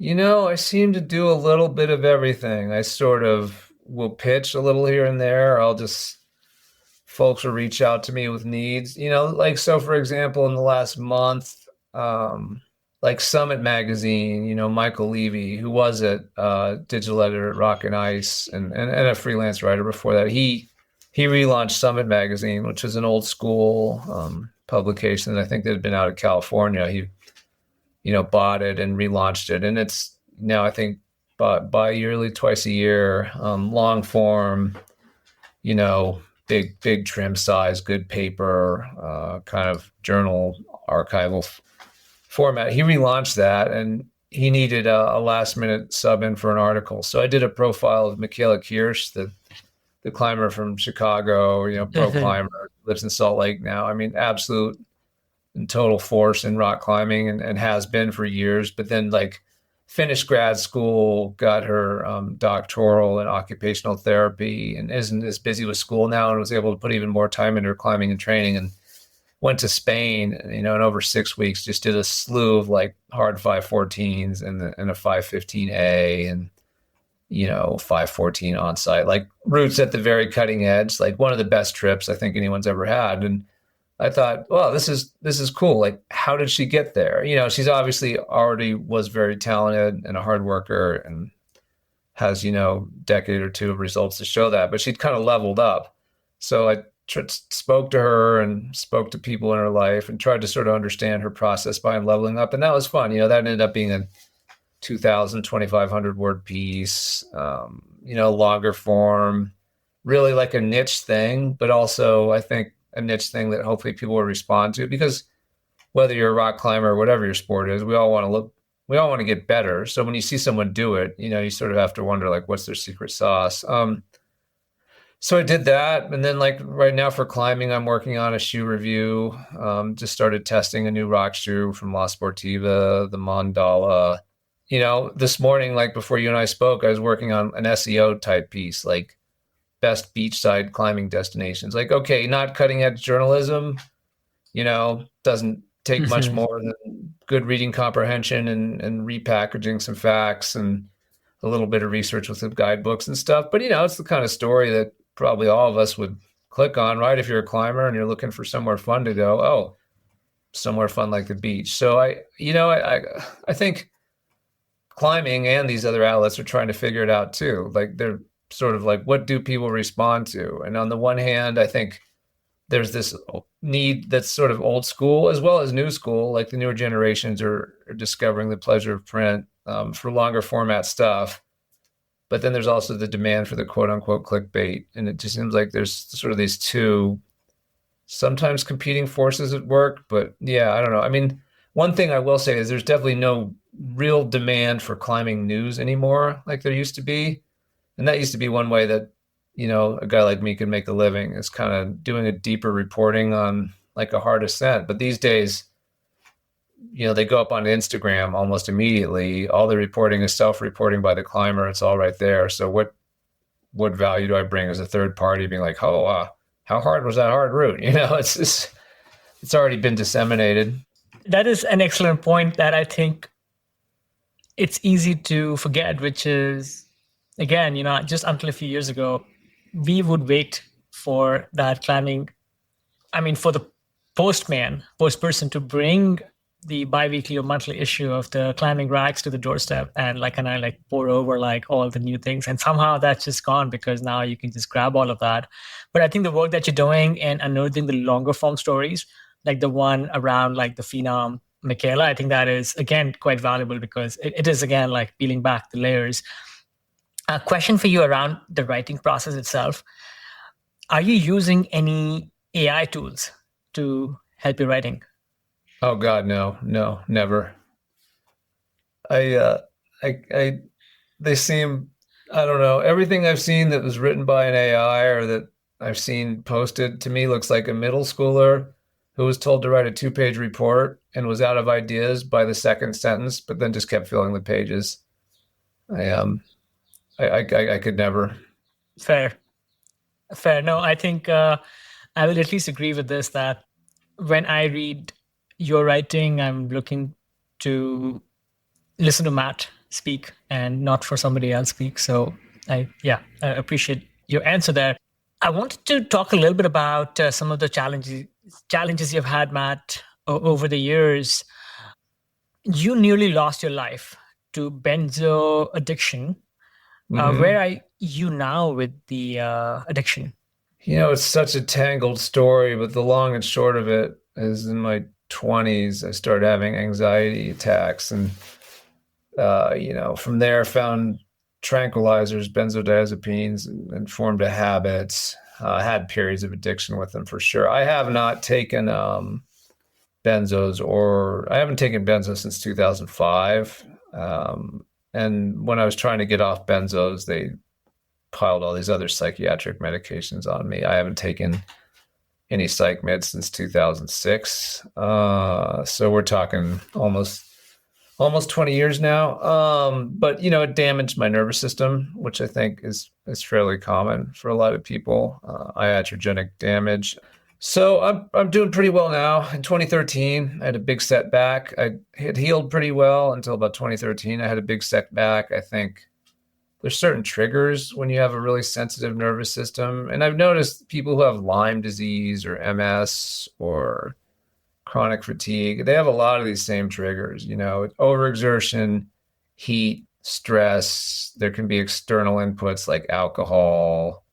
I seem to do a little bit of everything. I sort of will pitch a little here and there. Folks will reach out to me with needs, so for example, in the last month, like Summit Magazine, Michael Levy, who was a digital editor at Rock and Ice and a freelance writer before that, he relaunched Summit Magazine, which is an old school publication that I think that had been out of California. He, bought it and relaunched it. And it's now, I think, bi-yearly, twice a year, long form, you know, big trim size, good paper, kind of journal archival format. He relaunched that, and he needed a last minute sub in for an article. So I did a profile of Michaela Kirsch, the climber from Chicago, you know, pro climber, lives in Salt Lake now. I mean, absolute and total force in rock climbing, and has been for years. But then, like, finished grad school, got her doctoral in occupational therapy, and isn't as busy with school now, and was able to put even more time into her climbing and training. And went to Spain, you know, in over 6 weeks, just did a slew of like hard 514s and a 515A and, you know, 514 on site, like routes at the very cutting edge, like one of the best trips I think anyone's ever had. And I thought, well, this is cool. Like, how did she get there? You know, she's obviously already was very talented and a hard worker and has, you know, decade or two of results to show that, but she'd kind of leveled up. So I spoke to her and spoke to people in her life and tried to sort of understand her process behind leveling up. And that was fun. You know, that ended up being a 2,000, 2,500 word piece, you know, longer form, really like a niche thing, but also I think a niche thing that hopefully people will respond to, because whether you're a rock climber or whatever your sport is, we all want to get better. So when you see someone do it, you know, you sort of have to wonder, like, what's their secret sauce? So I did that. And then, like, right now for climbing, I'm working on a shoe review. Just started testing a new rock shoe from La Sportiva, the Mandala. You know, this morning, like before you and I spoke, I was working on an SEO type piece, like best beachside climbing destinations. Like, okay, not cutting edge journalism, you know, doesn't take much more than good reading comprehension and repackaging some facts and a little bit of research with some guidebooks and stuff. But, you know, it's the kind of story that probably all of us would click on, right? If you're a climber and you're looking for somewhere fun to go, oh, somewhere fun like the beach. So I think climbing and these other outlets are trying to figure it out too. Like, they're sort of like, what do people respond to? And on the one hand, I think there's this need that's sort of old school as well as new school. Like, the newer generations are discovering the pleasure of print for longer format stuff. But then there's also the demand for the quote unquote clickbait. And it just seems like there's sort of these two sometimes competing forces at work. But yeah, I don't know. I mean, one thing I will say is there's definitely no real demand for climbing news anymore like there used to be. And that used to be one way that, you know, a guy like me could make a living, is kind of doing a deeper reporting on like a hard ascent. But these days, you know, they go up on Instagram almost immediately. All the reporting is self-reporting by the climber. It's all right there. So what value do I bring as a third party, being like, oh, how hard was that hard route? You know, it's already been disseminated. That is an excellent point that I think it's easy to forget, which is, again, you know, just until a few years ago, we would wait for that climbing. I mean, for the post person to bring the bi-weekly or monthly issue of the climbing racks to the doorstep and like, and I like pour over like all the new things. And somehow that's just gone, because now you can just grab all of that. But I think the work that you're doing in unearthing the longer form stories, like the one around like the phenom Michaela, I think that is, again, quite valuable, because it is, again, like peeling back the layers. A question for you around the writing process itself. Are you using any AI tools to help your writing? Oh God, no, never. They seem, I don't know, everything I've seen that was written by an AI or that I've seen posted to me looks like a middle schooler who was told to write a 2-page report and was out of ideas by the second sentence, but then just kept filling the pages. I could never. Fair. No, I think I will at least agree with this, that when I read your writing, I'm looking to listen to Matt speak and not for somebody else speak. So I appreciate your answer there. I wanted to talk a little bit about some of the challenges you've had, Matt, over the years. You nearly lost your life to benzo addiction. Where are you now with the addiction? You know, it's such a tangled story, but the long and short of it is, in my 20s, I started having anxiety attacks. And, you know, from there found tranquilizers, benzodiazepines, and formed a habit. Had periods of addiction with them for sure. I have not taken benzos, or I haven't taken benzos since 2005. And when I was trying to get off benzos, they piled all these other psychiatric medications on me. I haven't taken any psych meds since 2006. So we're talking almost 20 years now. But it damaged my nervous system, which I think is fairly common for a lot of people. Iatrogenic damage. So I'm doing pretty well now. In 2013, I had a big setback. I had healed pretty well until about 2013. I had a big setback. I think there's certain triggers when you have a really sensitive nervous system. And I've noticed people who have Lyme disease or MS or chronic fatigue, they have a lot of these same triggers, overexertion, heat, stress. There can be external inputs like alcohol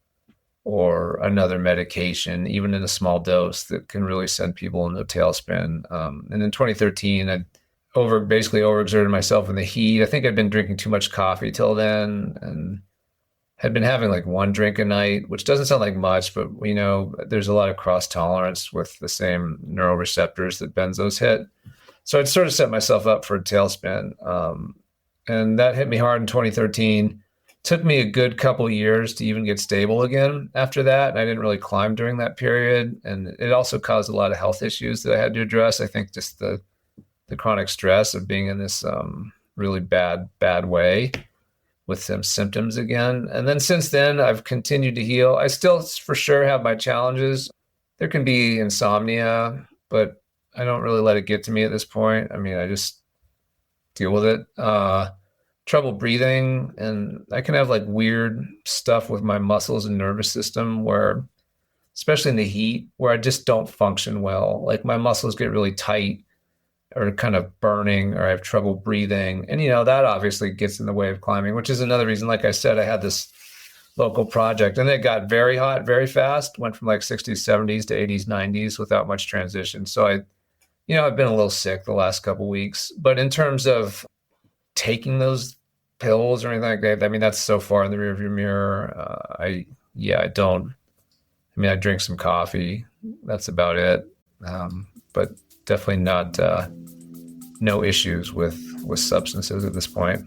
or another medication, even in a small dose, that can really send people into a tailspin. And in 2013, I basically overexerted myself in the heat. I think I'd been drinking too much coffee till then, and had been having like one drink a night, which doesn't sound like much, but there's a lot of cross tolerance with the same neuroreceptors that benzos hit. So I'd sort of set myself up for a tailspin. And that hit me hard in 2013. Took me a good couple of years to even get stable again after that. And I didn't really climb during that period. And it also caused a lot of health issues that I had to address. I think just the chronic stress of being in this really bad way with some symptoms again. And then since then, I've continued to heal. I still for sure have my challenges. There can be insomnia, but I don't really let it get to me at this point. I mean, I just deal with it. Trouble breathing, and I can have like weird stuff with my muscles and nervous system where, especially in the heat, where I just don't function well. Like my muscles get really tight or kind of burning, or I have trouble breathing. And, that obviously gets in the way of climbing, which is another reason. Like I said, I had this local project and it got very hot, very fast, went from like 60s, 70s to 80s, 90s without much transition. So I've been a little sick the last couple of weeks, but in terms of taking those pills or anything like that, I mean, that's so far in the rearview mirror. I don't. I mean, I drink some coffee. That's about it. But definitely not no issues with substances at this point.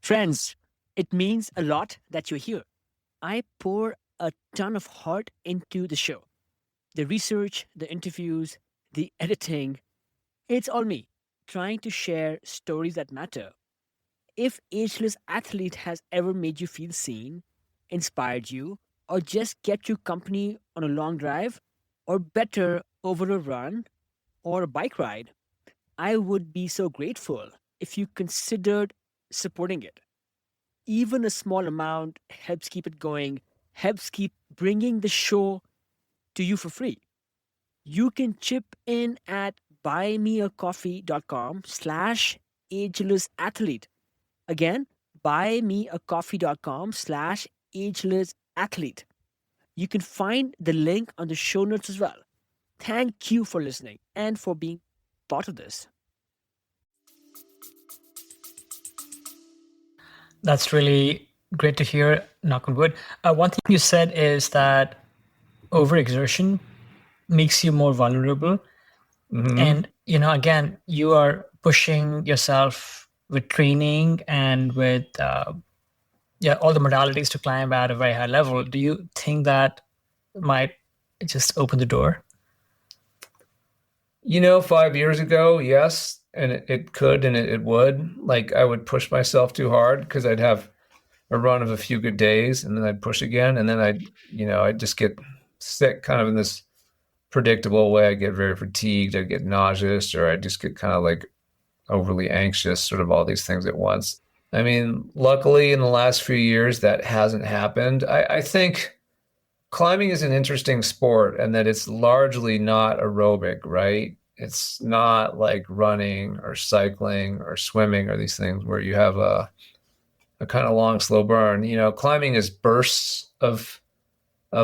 Friends, it means a lot that you're here. I pour a ton of heart into the show. The research, the interviews, the editing, it's all me, trying to share stories that matter. If Ageless Athlete has ever made you feel seen, inspired you, or just kept you company on a long drive, or better, over a run or a bike ride, I would be so grateful if you considered supporting it. Even a small amount helps keep it going, helps keep bringing the show to you for free. You can chip in at buymeacoffee.com/agelessathlete. Again, buymeacoffee.com/agelessathlete. You can find the link on the show notes as well. Thank you for listening and for being part of this. That's really great to hear, knock on wood. One thing you said is that overexertion makes you more vulnerable. Mm-hmm. And, again, you are pushing yourself with training and with all the modalities to climb at a very high level. Do you think that might just open the door? 5 years ago, yes, and it could and it would. Like I would push myself too hard because I'd have a run of a few good days and then I'd push again. And then I'd just get sick kind of in this predictable way. I'd get very fatigued, I'd get nauseous, or I'd just get kind of like overly anxious, sort of all these things at once. I mean, luckily in the last few years, that hasn't happened. I think climbing is an interesting sport and that it's largely not aerobic, right? It's not like running or cycling or swimming or these things where you have a kind of long, slow burn. Climbing is bursts of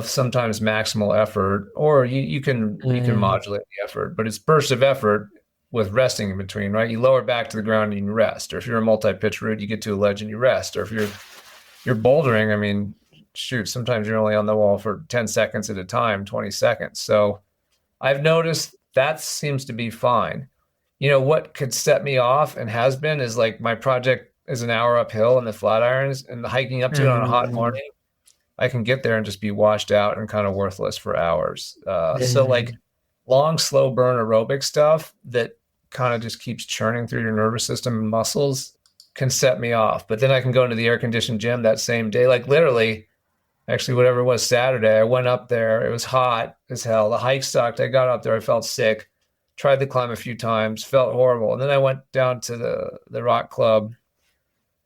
sometimes maximal effort, or you can modulate the effort, but it's bursts of effort with resting in between, right? You lower back to the ground and you rest. Or if you're a multi-pitch route, you get to a ledge and you rest. Or if you're bouldering, I mean, shoot, sometimes you're only on the wall for 10 seconds at a time, 20 seconds. So I've noticed that seems to be fine. What could set me off and has been is like my project is an hour uphill in the Flatirons, and the hiking up to it on a hot morning, I can get there and just be washed out and kind of worthless for hours. So like long, slow burn aerobic stuff that kind of just keeps churning through your nervous system and muscles can set me off. But then I can go into the air conditioned gym that same day, like literally, actually, whatever it was Saturday, I went up there. It was hot as hell. The hike sucked. I got up there. I felt sick. Tried to climb a few times. Felt horrible. And then I went down to the rock club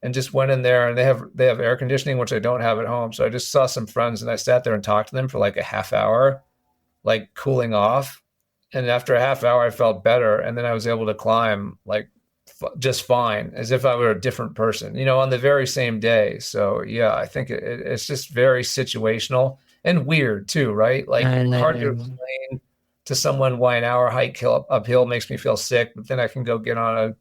and just went in there. And they have air conditioning, which I don't have at home. So I just saw some friends and I sat there and talked to them for like a half hour, like cooling off. And after a half hour, I felt better. And then I was able to climb like just fine, as if I were a different person, on the very same day. So yeah, I think it's just very situational and weird too, right? Like hard to explain to someone why an hour hike uphill makes me feel sick, but then I can go get on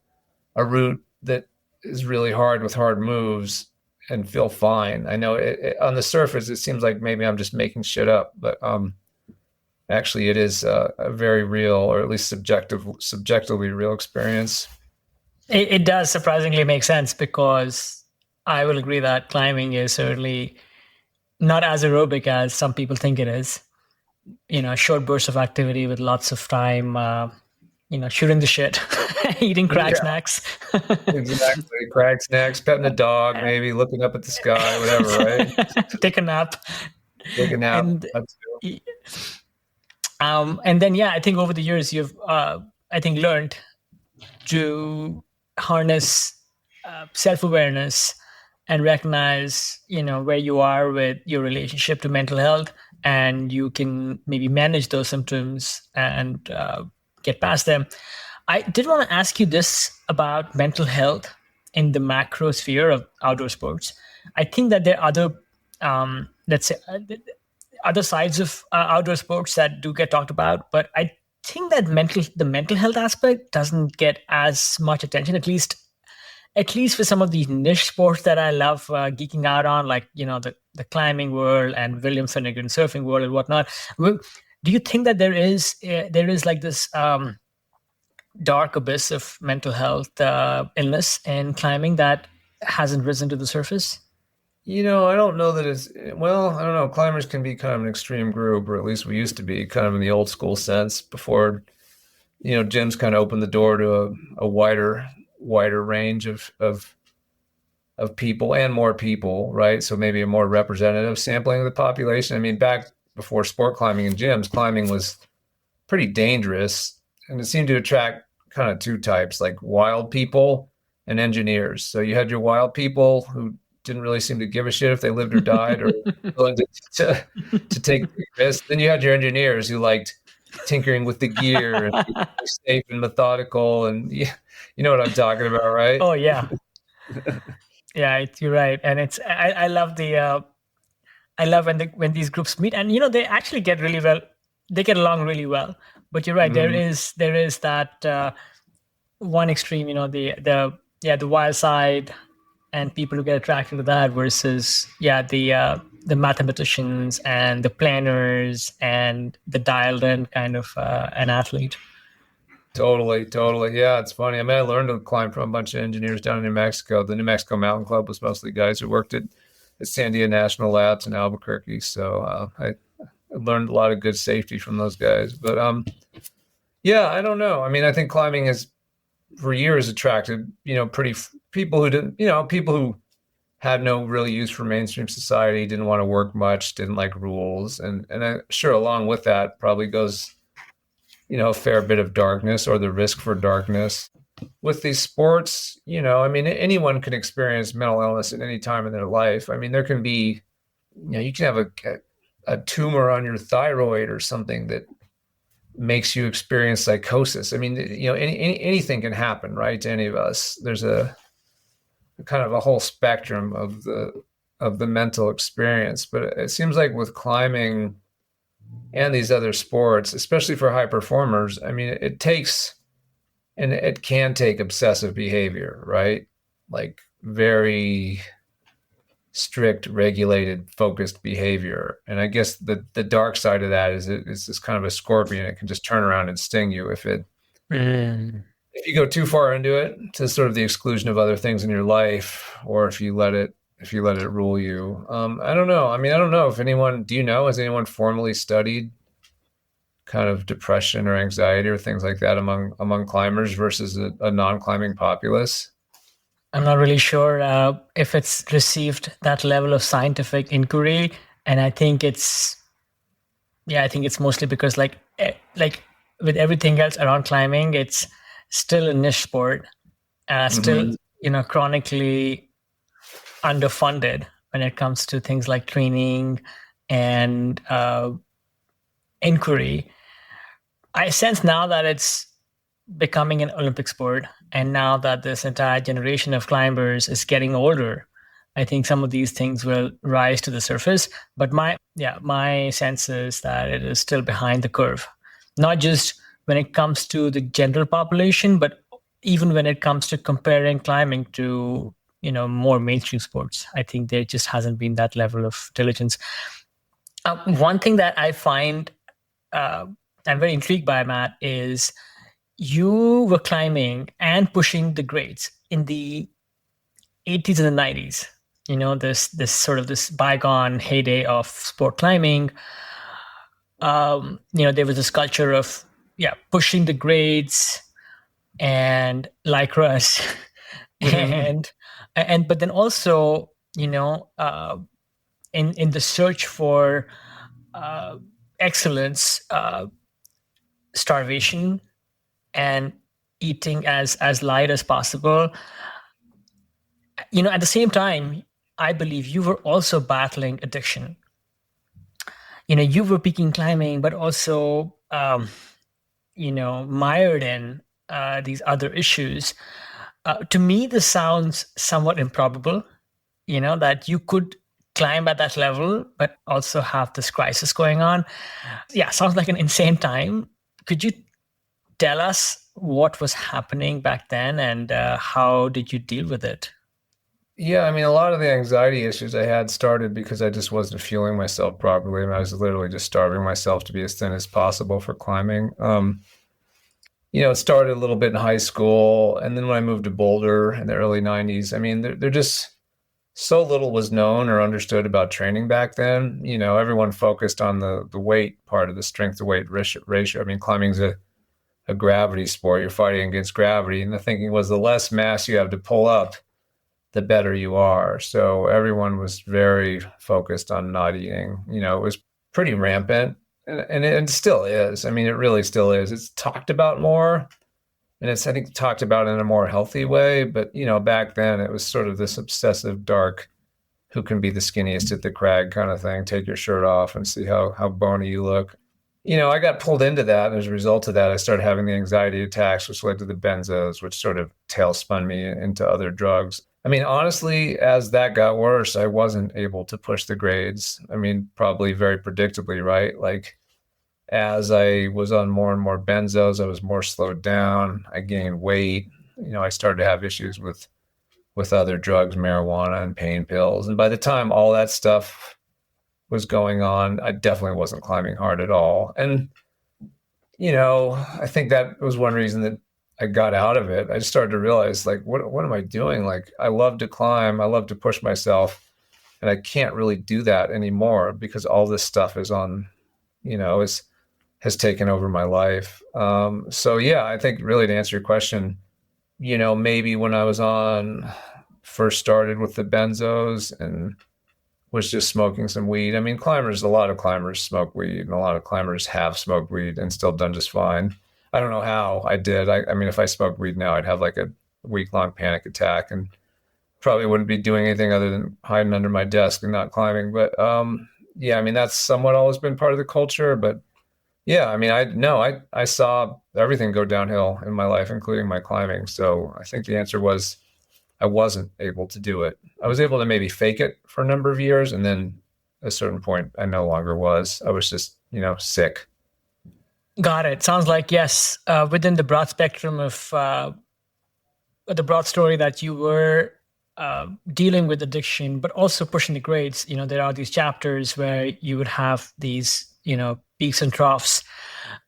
a route that is really hard with hard moves and feel fine. I know on the surface, it seems like maybe I'm just making shit up, but actually it is a very real, or at least subjectively real experience. It does surprisingly make sense, because I will agree that climbing is certainly not as aerobic as some people think it is. Short bursts of activity with lots of time, shooting the shit, eating crack snacks. Exactly. Crack snacks, petting the dog, maybe looking up at the sky, whatever, right? Take a nap. And then, I think over the years, you've, learned to harness self-awareness and recognize, where you are with your relationship to mental health, and you can maybe manage those symptoms and get past them. I did want to ask you this about mental health in the macro sphere of outdoor sports. I think that there are other, let's say, other sides of outdoor sports that do get talked about, but I think that the mental health aspect doesn't get as much attention, at least for some of these niche sports that I love geeking out on, like the climbing world and William Finnegan surfing world and whatnot. Do you think that there is like this dark abyss of mental health illness in climbing that hasn't risen to the surface? I don't know that I don't know. Climbers can be kind of an extreme group, or at least we used to be, kind of in the old school sense before, gyms kind of opened the door to a wider range of people and more people, right? So maybe a more representative sampling of the population. I mean, back before sport climbing and gyms, climbing was pretty dangerous, and it seemed to attract kind of two types, like wild people and engineers. So you had your wild people who didn't really seem to give a shit if they lived or died, or willing to take risks. Then you had your engineers who liked tinkering with the gear and being safe and methodical, and you know what I'm talking about, right? Oh yeah, yeah, you're right. And it's I love when these groups meet, and they actually get really well. They get along really well. But you're right. Mm-hmm. There is that one extreme, the wild side, and people who get attracted to that, versus the mathematicians and the planners and the dialed in kind of an athlete. Totally. Yeah, it's funny. I mean, I learned to climb from a bunch of engineers down in New Mexico. The New Mexico Mountain Club was mostly guys who worked at Sandia National Labs in Albuquerque. So I learned a lot of good safety from those guys. But I don't know. I mean, I think climbing has for years attracted, people who had no really use for mainstream society, didn't want to work much, didn't like rules. And sure, along with that probably goes, a fair bit of darkness, or the risk for darkness. With these sports, I mean, anyone can experience mental illness at any time in their life. I mean, there can be, you can have a tumor on your thyroid or something that makes you experience psychosis. I mean, anything can happen, right, to any of us. There's a kind of a whole spectrum of the mental experience. But it seems like with climbing and these other sports, especially for high performers, I mean, it takes And it can take obsessive behavior, right? Like very strict, regulated, focused behavior. And I guess the dark side of that is it's this kind of a scorpion. It can just turn around and sting you if you go too far into it to sort of the exclusion of other things in your life, or if you let it rule you. I don't know. I mean, I don't know if anyone. Do you know? Has anyone formally studied kind of depression or anxiety or things like that among climbers versus a non-climbing populace? I'm not really sure if it's received that level of scientific inquiry, and I think it's mostly because like with everything else around climbing, it's still a niche sport, still chronically underfunded when it comes to things like training and inquiry. I sense now that it's becoming an Olympic sport, and now that this entire generation of climbers is getting older, I think some of these things will rise to the surface. But my sense is that it is still behind the curve, not just when it comes to the general population, but even when it comes to comparing climbing to more mainstream sports. I think there just hasn't been that level of diligence. One thing that I find I'm very intrigued by, Matt, is you were climbing and pushing the grades in the 80s and the 90s. This sort of this bygone heyday of sport climbing. There was this culture of pushing the grades and lycras, and but then also in the search for excellence, starvation and eating as light as possible. At the same time, I believe you were also battling addiction. You were peaking climbing, but also mired in these other issues. To me, this sounds somewhat improbable, that you could climb at that level, but also have this crisis going on. Yeah, sounds like an insane time. Could you tell us what was happening back then, and how did you deal with it? Yeah, I mean, a lot of the anxiety issues I had started because I just wasn't fueling myself properly. I was literally just starving myself to be as thin as possible for climbing. It started a little bit in high school, and then when I moved to Boulder in the early 90s, I mean, they're just so little was known or understood about training back then. Everyone focused on the weight part of the strength to weight ratio. I mean, climbing's a gravity sport. You're fighting against gravity. And the thinking was the less mass you have to pull up, the better you are. So everyone was very focused on not eating. It was pretty rampant, and it still is. I mean, it really still is. It's talked about more, and it's, I think, talked about in a more healthy way. But, back then it was sort of this obsessive, dark, who can be the skinniest at the crag kind of thing. Take your shirt off and see how bony you look. I got pulled into that. And as a result of that, I started having the anxiety attacks, which led to the benzos, which sort of tailspun me into other drugs. I mean, honestly, as that got worse, I wasn't able to push the grades. I mean, probably very predictably, right? Like, as I was on more and more benzos, I was more slowed down. I gained weight. I started to have issues with other drugs, marijuana and pain pills. And by the time all that stuff was going on, I definitely wasn't climbing hard at all. And, I think that was one reason that I got out of it. I just started to realize, like, what am I doing? Like, I love to climb. I love to push myself. And I can't really do that anymore because all this stuff is on, has taken over my life. So yeah, I think really to answer your question, maybe when I was first started with the benzos and was just smoking some weed. I mean, a lot of climbers smoke weed, and a lot of climbers have smoked weed and still done just fine. I don't know how I did. I mean, if I smoked weed now, I'd have like a week-long panic attack and probably wouldn't be doing anything other than hiding under my desk and not climbing. But yeah, I mean, that's somewhat always been part of the culture. But yeah, I mean, I saw everything go downhill in my life, including my climbing. So I think the answer was I wasn't able to do it. I was able to maybe fake it for a number of years, and then at a certain point, I no longer was. I was just, sick. Got it. Sounds like, yes, within the broad spectrum of the broad story that you were dealing with addiction, but also pushing the grades. There are these chapters where you would have these, peaks and troughs.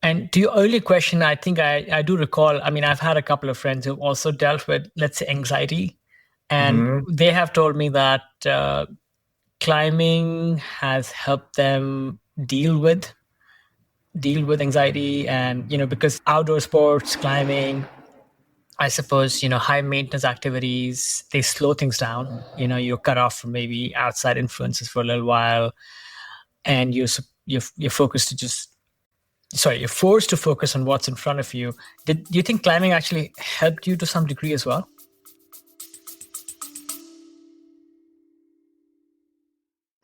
And to your earlier question, I think I do recall, I mean, I've had a couple of friends who've also dealt with, let's say, anxiety. And Hmm. they have told me that climbing has helped them deal with anxiety. And because outdoor sports, climbing, I suppose, high maintenance activities, they slow things down. You're cut off from maybe outside influences for a little while, and you're focused to just sorry, you're forced to focus on what's in front of you. Do you think climbing actually helped you to some degree as well?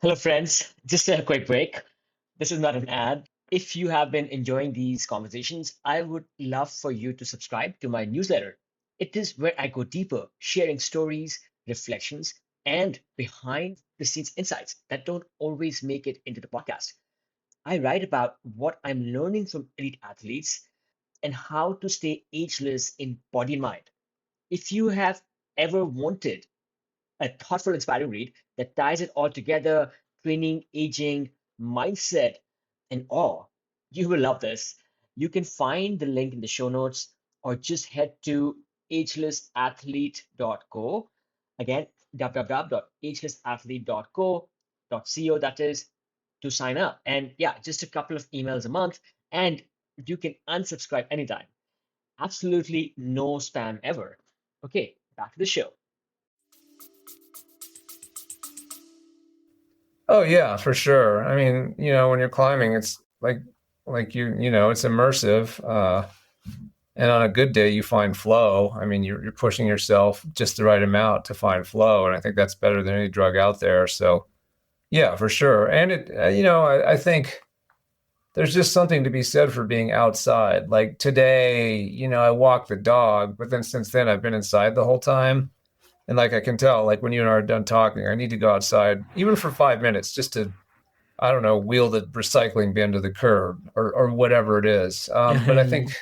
Hello, friends. Just a quick break. This is not an ad. If you have been enjoying these conversations, I would love for you to subscribe to my newsletter. It is where I go deeper, sharing stories, reflections, and behind the scenes insights that don't always make it into the podcast. I write about what I'm learning from elite athletes and how to stay ageless in body and mind. If you have ever wanted a thoughtful, inspiring read that ties it all together: training, aging, mindset, and awe. You will love this. You can find the link in the show notes or just head to agelessathlete.co. Again, www.agelessathlete.co, that is, to sign up. And yeah, just a couple of emails a month, and you can unsubscribe anytime. Absolutely no spam ever. Okay, back to the show. Oh yeah, for sure. I mean, when you're climbing, it's like it's immersive. And on a good day, you find flow. I mean, you're pushing yourself just the right amount to find flow, and I think that's better than any drug out there. So yeah, for sure. And I think there's just something to be said for being outside. Like today, I walked the dog, but then since then I've been inside the whole time. And like I can tell, like when you and I are done talking, I need to go outside, even for 5 minutes, just to, I don't know, wheel the recycling bin to the curb or whatever it is. But I think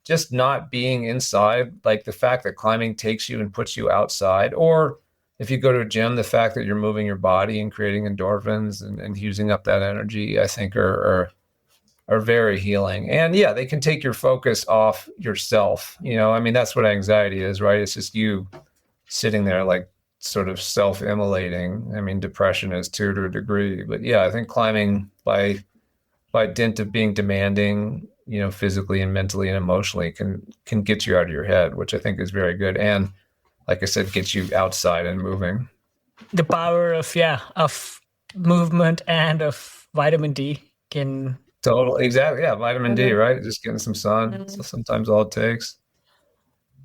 just not being inside, like the fact that climbing takes you and puts you outside, or if you go to a gym, the fact that you're moving your body and creating endorphins and using up that energy, I think are very healing. And yeah, they can take your focus off yourself. I mean, that's what anxiety is, right? It's just you sitting there like sort of self-immolating. I mean, depression is too, to a degree, but yeah, I think climbing by dint of being demanding, physically and mentally and emotionally can get you out of your head, which I think is very good. And like I said, get you outside and moving. The power of movement and of vitamin D can. Totally, exactly. Yeah, vitamin D, right? Just getting some sun. So sometimes all it takes.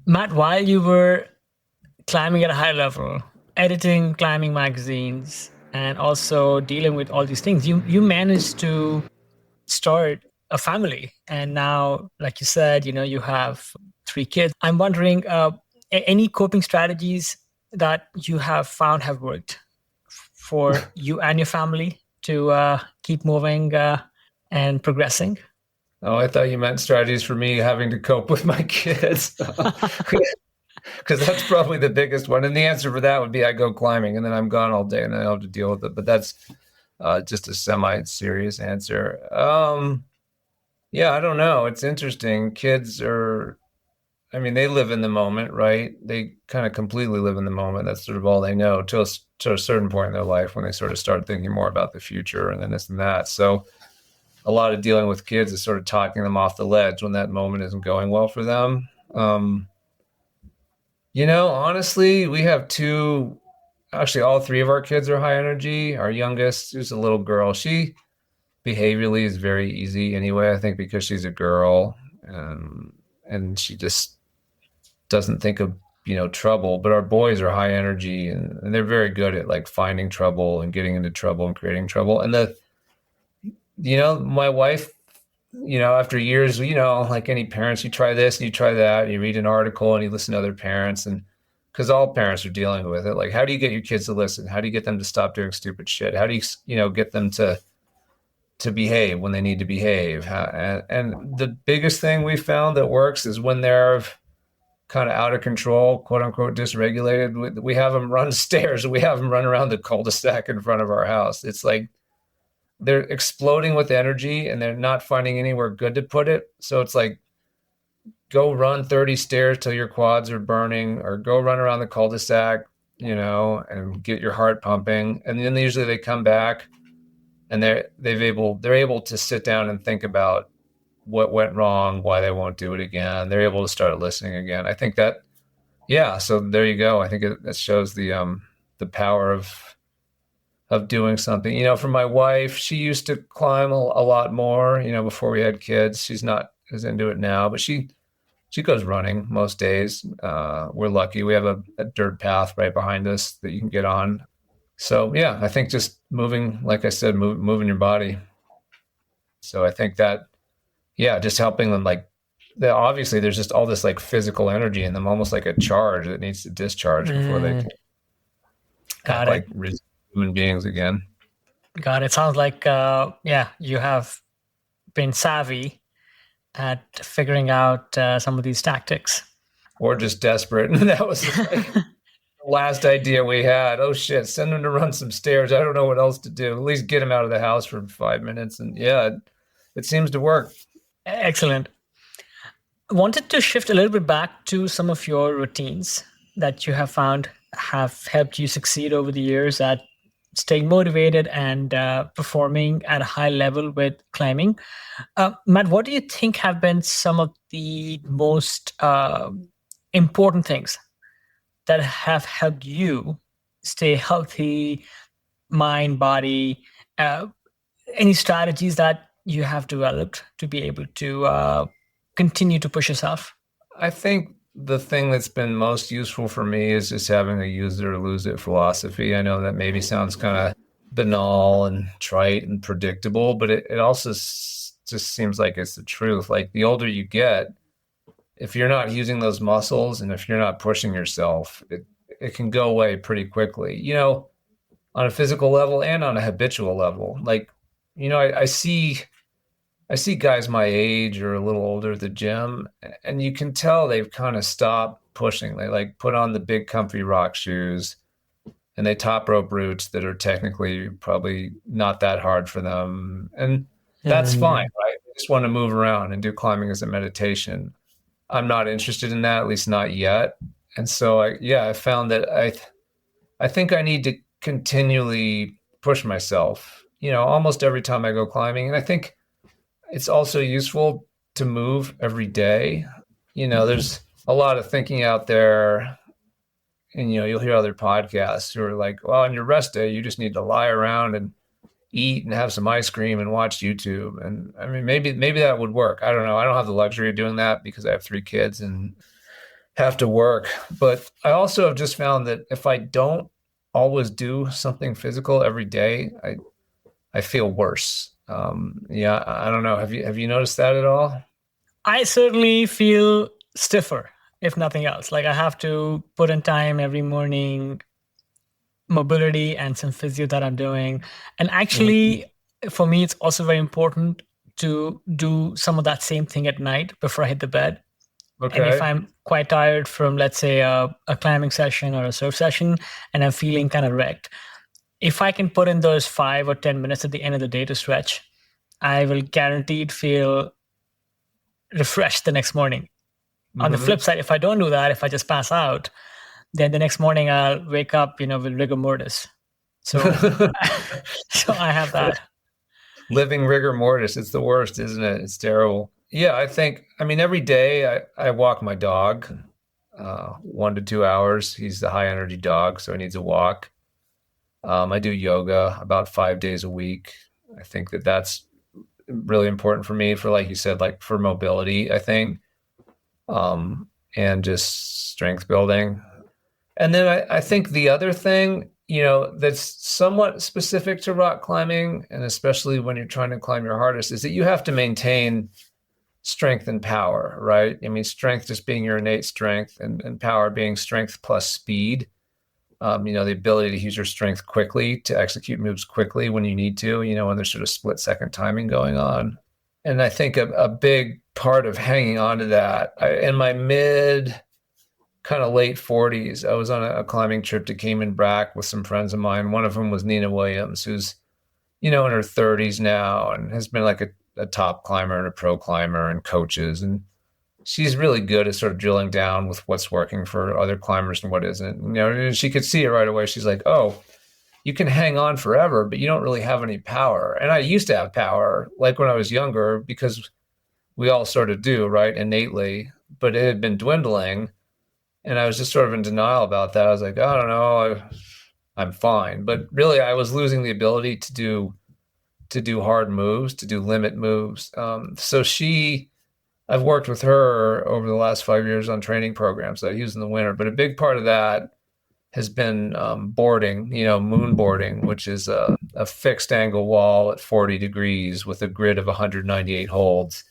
Matt, while you were climbing at a high level, editing climbing magazines, and also dealing with all these things, you managed to start a family. And now, like you said, you have 3 kids. I'm wondering, any coping strategies that you have found have worked for you and your family to keep moving and progressing? Oh, I thought you meant strategies for me having to cope with my kids. Because that's probably the biggest one. And the answer for that would be I go climbing and then I'm gone all day and I have to deal with it. But that's just a semi-serious answer. Yeah, I don't know. It's interesting. Kids are, I mean, they live in the moment, right? They kind of completely live in the moment. That's sort of all they know to a certain point in their life when they sort of start thinking more about the future and then this and that. So a lot of dealing with kids is sort of talking them off the ledge when that moment isn't going well for them. Honestly, we have actually, all three of our kids are high energy. Our youngest, who's a little girl, she behaviorally is very easy anyway, I think because she's a girl and she just doesn't think of, trouble. But our boys are high energy and they're very good at like finding trouble and getting into trouble and creating trouble. And my wife, after years, like any parents, you try this and you try that, you read an article and you listen to other parents, and because all parents are dealing with it. Like, how do you get your kids to listen? How do you get them to stop doing stupid shit? How do you, get them to to behave when they need to behave. And the biggest thing we found that works is when they're kind of out of control, quote unquote, dysregulated. We have them run stairs. We have them run around the cul-de-sac in front of our house. It's like they're exploding with energy and they're not finding anywhere good to put it. So it's like, go run 30 stairs till your quads are burning, or go run around the cul-de-sac, and get your heart pumping. And then usually they come back and they're able to sit down and think about what went wrong, why they won't do it again. They're able to start listening again. I think that, yeah. So there you go. I think it shows the power of doing something. For my wife, she used to climb a lot more, before we had kids. She's not as into it now, but she goes running most days. We're lucky. We have a dirt path right behind us that you can get on. So yeah, I think just moving, like I said, moving your body. So I think that, yeah, just helping them, like, obviously there's just all this like physical energy in them, almost like a charge that needs to discharge before they can Got act it. like human beings again. Got it. Sounds like, you have been savvy at figuring out some of these tactics. Or just desperate. And that was like the last idea we had. Oh shit, send them to run some stairs. I don't know what else to do. At least get them out of the house for 5 minutes. And yeah, it seems to work. Excellent. I wanted to shift a little bit back to some of your routines that you have found have helped you succeed over the years at staying motivated and performing at a high level with climbing. Matt, what do you think have been some of the most important things that have helped you stay healthy, mind, body? Any strategies that you have developed to be able to continue to push yourself? I think the thing that's been most useful for me is just having a use it or lose it philosophy. I know that maybe sounds kind of banal and trite and predictable, but it also just seems like it's the truth. Like, the older you get, if you're not using those muscles and if you're not pushing yourself, it can go away pretty quickly, on a physical level and on a habitual level. Like, I see guys my age or a little older at the gym, and you can tell they've kind of stopped pushing. They like put on the big comfy rock shoes and they top rope routes that are technically probably not that hard for them. And that's fine, right? They just want to move around and do climbing as a meditation. I'm not interested in that, at least not yet. And so I found that I think I need to continually push myself, almost every time I go climbing. And I think it's also useful to move every day. There's a lot of thinking out there, and you'll hear other podcasts who are like, well, on your rest day, you just need to lie around and eat and have some ice cream and watch YouTube. And I mean, maybe that would work. I don't know. I don't have the luxury of doing that because I have 3 kids and have to work. But I also have just found that if I don't always do something physical every day, I feel worse. I don't know. Have you noticed that at all? I certainly feel stiffer, if nothing else. Like, I have to put in time every morning, mobility and some physio that I'm doing. And actually, for me, it's also very important to do some of that same thing at night before I hit the bed. Okay. And if I'm quite tired from, let's say, a climbing session or a surf session, and I'm feeling kind of wrecked, if I can put in those 5 or 10 minutes at the end of the day to stretch, I will guaranteed feel refreshed the next morning. Mm-hmm. On the flip side, if I don't do that, if I just pass out, then the next morning I'll wake up, with rigor mortis. So, so I have that. Living rigor mortis. It's the worst, isn't it? It's terrible. Yeah, I mean, every day I walk my dog 1 to 2 hours. He's the high energy dog, so he needs a walk. I do yoga about 5 days a week. I think that's really important for me, for, like you said, like for mobility, I think, and just strength building. And then I think the other thing, that's somewhat specific to rock climbing, and especially when you're trying to climb your hardest, is that you have to maintain strength and power, right? I mean, strength just being your innate strength and power being strength plus speed. The ability to use your strength quickly, to execute moves quickly when you need to, when there's sort of split second timing going on. And I think a big part of hanging on to that, in my mid kind of late 40s, I was on a climbing trip to Cayman Brac with some friends of mine. One of them was Nina Williams, who's, in her 30s now and has been like a top climber and a pro climber and coaches. And she's really good at sort of drilling down with what's working for other climbers and what isn't. And she could see it right away. She's like, oh, you can hang on forever, but you don't really have any power. And I used to have power, like when I was younger, because we all sort of do, right, innately, but it had been dwindling. And I was just sort of in denial about that. I was like, I don't know, I'm fine. But really, I was losing the ability to do hard moves, to do limit moves. So I've worked with her over the last 5 years on training programs that I use in the winter. But a big part of that has been boarding, moon boarding, which is a fixed angle wall at 40 degrees with a grid of 198 holds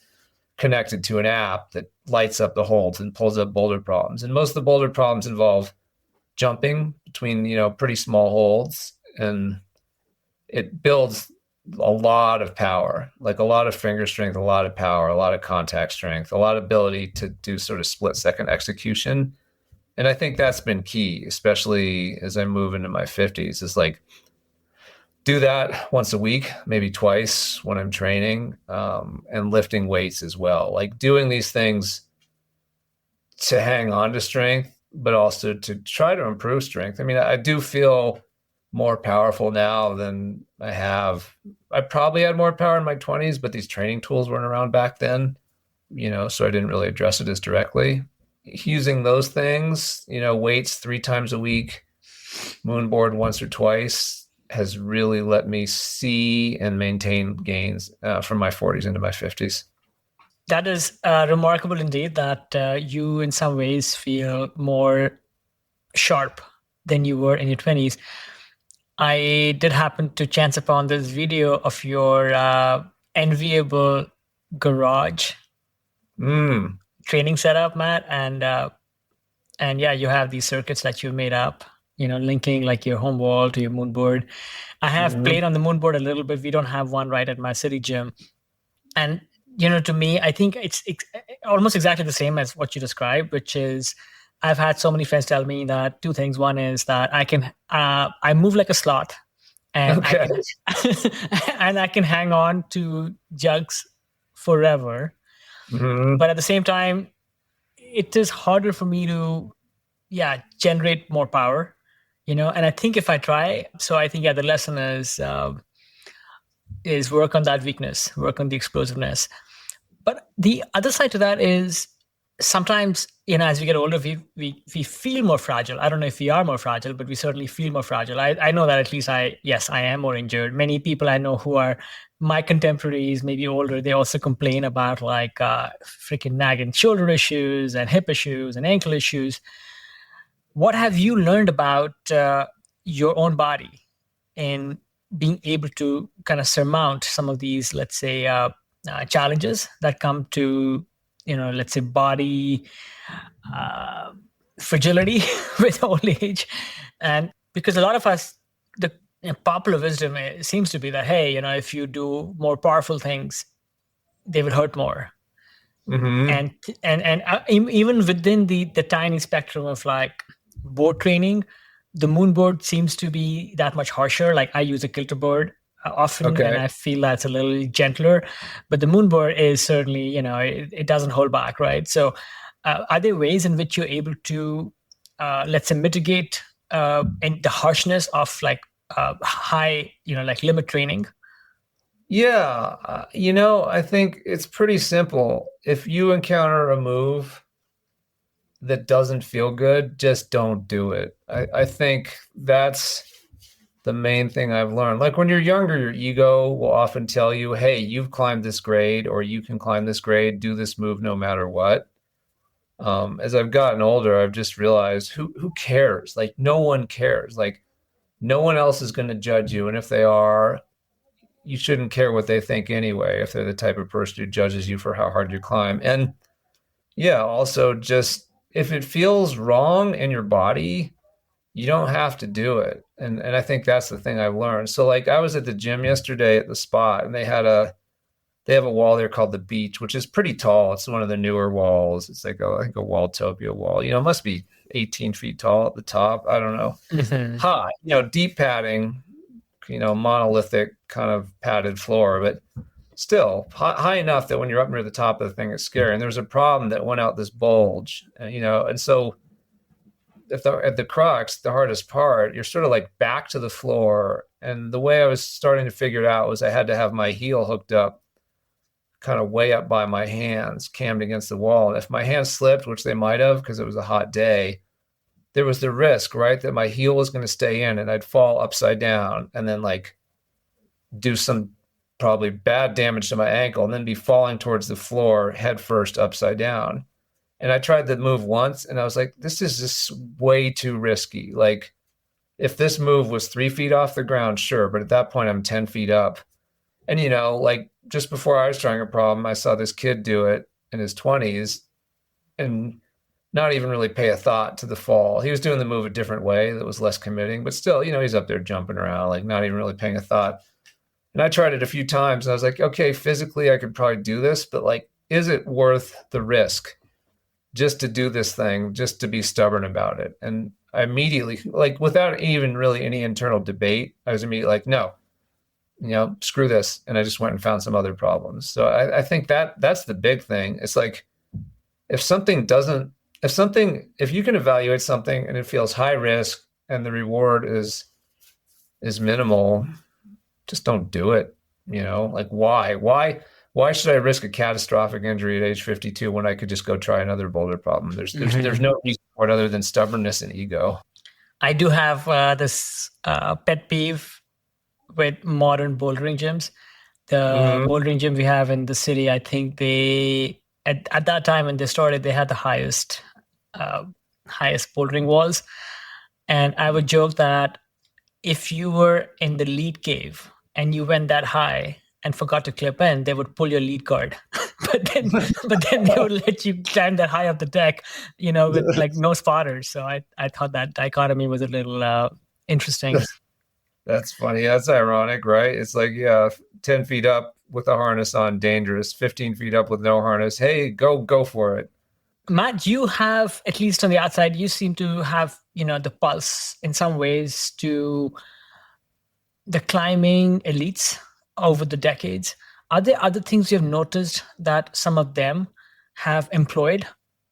connected to an app that lights up the holds and pulls up boulder problems. And most of the boulder problems involve jumping between, pretty small holds. And it builds a lot of power, like a lot of finger strength, a lot of power, a lot of contact strength, a lot of ability to do sort of split second execution. And I think that's been key, especially as I move into my 50s, is like do that once a week, maybe twice when I'm training, and lifting weights as well. Like doing these things to hang on to strength, but also to try to improve strength. I mean, I do feel more powerful now than I have. I probably had more power in my 20s, but these training tools weren't around back then, so I didn't really address it as directly. Using those things, weights 3 times a week, moonboard once or twice, has really let me see and maintain gains from my 40s into my 50s. That is remarkable indeed, that you in some ways feel more sharp than you were in your 20s. I did happen to chance upon this video of your enviable garage training setup, Matt, and yeah, you have these circuits that you made up, linking like your home wall to your moon board. I have played on the moon board a little bit. We don't have one right at my city gym, and to me, I think it's almost exactly the same as what you described, which is I've had so many friends tell me that 2 things. One is that I move like a sloth, and I can hang on to jugs forever. But at the same time, it is harder for me to, generate more power, and I think if I try, so I think, the lesson is work on that weakness, work on the explosiveness. But the other side to that is sometimes, as we get older, we feel more fragile. I don't know if we are more fragile, but we certainly feel more fragile. I know that at least I am more injured. Many people I know who are my contemporaries, maybe older, they also complain about like freaking nagging shoulder issues and hip issues and ankle issues. What have you learned about your own body in being able to kind of surmount some of these, let's say, challenges that come to, let's say, body fragility with old age? And because a lot of us, the popular wisdom seems to be that, hey, if you do more powerful things, they will hurt more. And even within the tiny spectrum of like board training, the moon board seems to be that much harsher. Like I use a kilter board often, and I feel that's a little gentler. But the moon board is certainly, it doesn't hold back, right? So are there ways in which you're able to, let's say, mitigate and the harshness of like high, like limit training? Yeah. I think it's pretty simple. If you encounter a move that doesn't feel good, just don't do it. I think that's the main thing I've learned. Like when you're younger, your ego will often tell you, hey, you've climbed this grade, or you can climb this grade, do this move no matter what. As I've gotten older, I've just realized who cares? Like no one cares. Like no one else is going to judge you. And if they are, you shouldn't care what they think anyway, if they're the type of person who judges you for how hard you climb. And also just if it feels wrong in your body, you don't have to do it. And I think that's the thing I've learned. So like I was at the gym yesterday at the spot, and they have a wall there called the beach, which is pretty tall. It's one of the newer walls. It's like I think a Walltopia wall. It must be 18 feet tall at the top. I don't know. Mhm. High, deep padding, monolithic kind of padded floor, but still high enough that when you're up near the top of the thing, it's scary. And there's a problem that went out this bulge, and so at the crux, the hardest part, you're sort of like back to the floor. And the way I was starting to figure it out was I had to have my heel hooked up kind of way up by my hands, cammed against the wall. And if my hands slipped, which they might have because it was a hot day, there was the risk, right, that my heel was going to stay in and I'd fall upside down and then like do some probably bad damage to my ankle and then be falling towards the floor head first upside down. And I tried the move once and I was like, this is just way too risky. Like if this move was 3 feet off the ground, sure. But at that point, I'm 10 feet up. And, like just before I was trying a problem, I saw this kid do it in his 20s and not even really pay a thought to the fall. He was doing the move a different way that was less committing, but still, he's up there jumping around, like not even really paying a thought. And I tried it a few times and I was like, okay, physically I could probably do this, but like, is it worth the risk just to do this thing, just to be stubborn about it? And I immediately, like without even really any internal debate, I was immediately like, no, screw this. And I just went and found some other problems. So I think that's the big thing. It's like, if you can evaluate something and it feels high risk and the reward is minimal, just don't do it. Like why should I risk a catastrophic injury at age 52 when I could just go try another boulder problem? There's no reason for it other than stubbornness and ego. I do have this pet peeve with modern bouldering gyms. The bouldering gym we have in the city, I think they at that time when they started, they had the highest bouldering walls. And I would joke that if you were in the lead cave and you went that high and forgot to clip in, they would pull your lead guard. but then they would let you climb that high up the deck, with like no spotters. So I thought that dichotomy was a little interesting. That's funny. That's ironic, right? It's like, 10 feet up with a harness on, dangerous. 15 feet up with no harness. Hey, go for it. Matt, you have, at least on the outside, you seem to have, the pulse in some ways to the climbing elites over the decades. Are there other things you've noticed that some of them have employed,